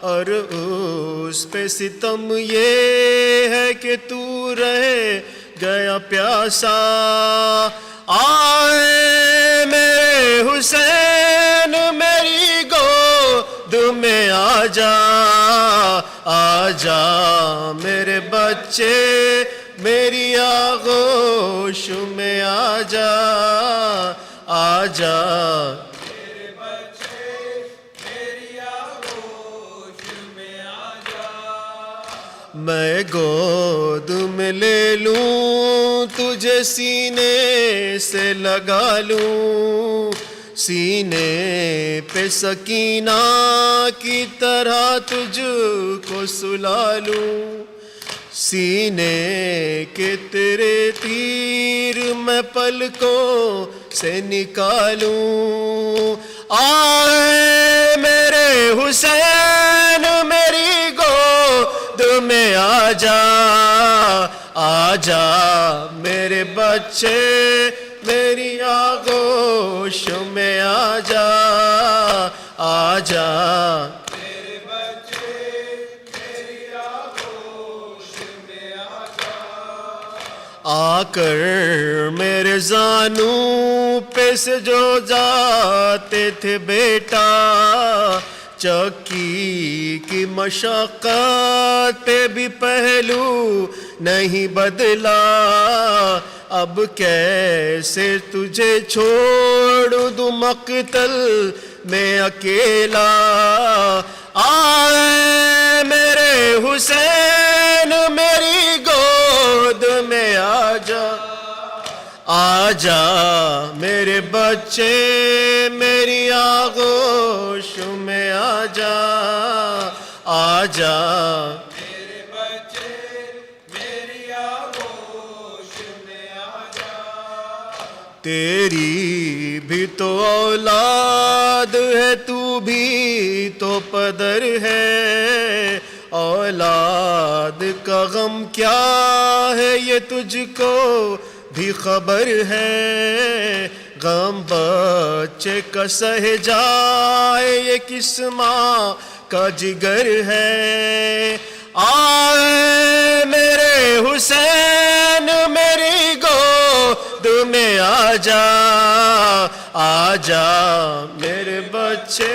اور اس پہ ستم یہ ہے کہ تو رہ گیا پیاسا۔ آئے میرے حسین میری گود میں آجا، آجا میرے بچے میری آغوش میں آجا، آجا میرے بچے میری آغوش میں آجا، میں گود میں لے لوں تجھے سینے سے لگا لوں، سینے پہ سکینہ کی طرح تجھ کو سلا لوں، سینے کے تیرے تیر میں پلکوں سے نکالوں۔ آئے میرے حسین میری گود میں آجا، آجا میرے بچے میری آغوش میں آجا، آجا میرے بچے میری آغوش میں آجا، آ کر میرے زانوں پہ سے جو جاتے تھے بیٹا، چکی کی مشقت پہ بھی پہلو نہیں بدلا، اب کیسے تجھے چھوڑ دوں مقتل میں اکیلا۔ آئے میرے حسین میری گود میں آجا، آجا میرے بچے میری آغوش میں آجا، آجا میرے بچے میری آغوش میں آجا، تیری بھی تو اولاد ہے تو بھی تو پدر ہے، اولاد کا غم کیا ہے یہ تجھ کو بھی خبر ہے، غم بچے کا سہ جائے یہ کس ماں کا جگر ہے۔ آئے میرے حسین میری گود میں آجا، آجا میرے بچے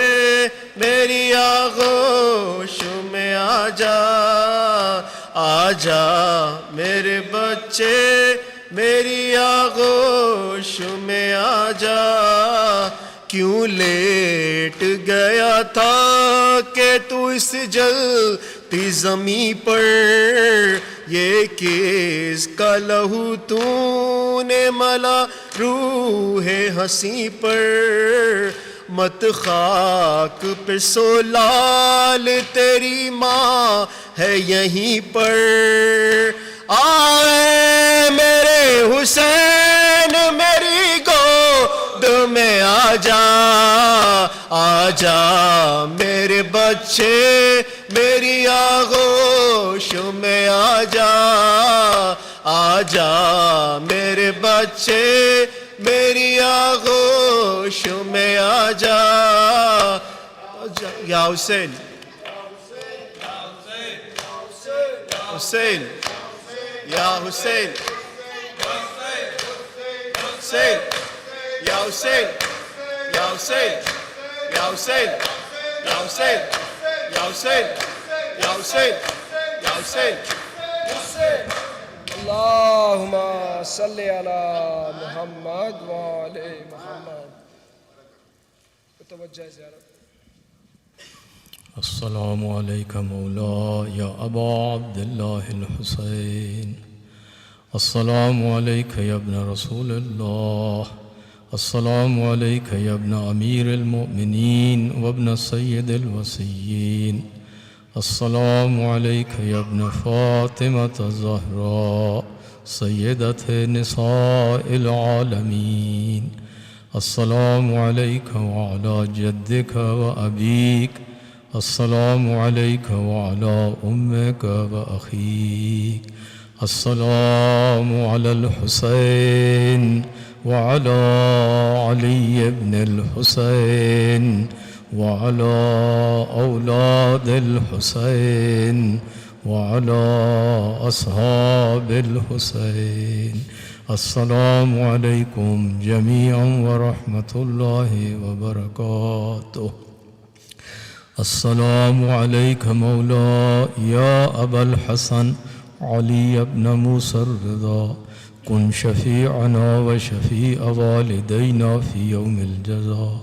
میری آغوش میں آجا، آجا میرے بچے میری آغوش میں آجا، کیوں لیٹ گیا تھا کہ تو اس جلتی زمین پر، یہ کس کا لہو تو نے ملا روح ہنسی پر، مت خاک پہ سو لال تیری ماں ہے یہیں پر۔ آئے میرے حسین میری گود میں آجا، آجا میرے بچے میری آغوش میں آجا، آجا میرے بچے میری آغوش میں آجا، یا حسین حسین یا حسین حسین یا حسین یا حسین یا حسین یا حسین یا حسین یا حسین یا حسین۔ اللہم صلی علی محمد وآل محمد۔ توجہ زیارت۔ السلام علیکم مولا یا ابا عبداللہ الحسین، السلام علیکم یا ابن رسول اللہ، السلام علیکم یا ابن امیر المؤمنین وابن سید الوسیین، السلام علیکم یا ابن فاطمة الزہراء سيدة نساء العالمين. السلام عليك وعلى جدك وأبيك. السلام عليك وعلى أمك وأخيك. السلام على الحسين وعلى علي بن الحسين وعلى أولاد الحسين وعلى أصحاب الحسين. السلام عليكم جميعا ورحمة الله وبركاته. السلام عليك مولاي يا أبا الحسن علي بن موسى الرضا، كن شفيعنا وشفيع والدينا في يوم الجزاء.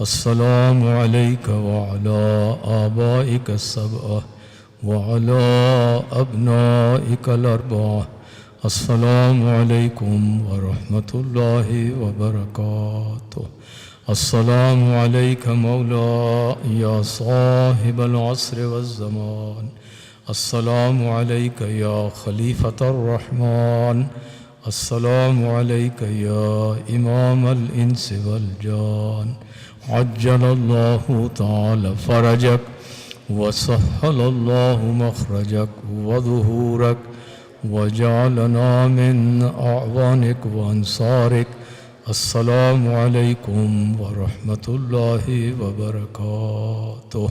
السلام عليك وعلى آبائك السبعة وعلى أبنائك الأربعة. السلام عليكم ورحمة الله وبركاته. السلام عليك مولاي يا صاحب العصر والزمان. السلام عليك يا خليفة الرحمن. السلام عليك يا إمام الإنس والجان. عجل الله تعالى فرجك وسهل الله مخرجك وظهورك وجعلنا من أعوانك وأنصارك. السلام عليكم ورحمة الله وبركاته.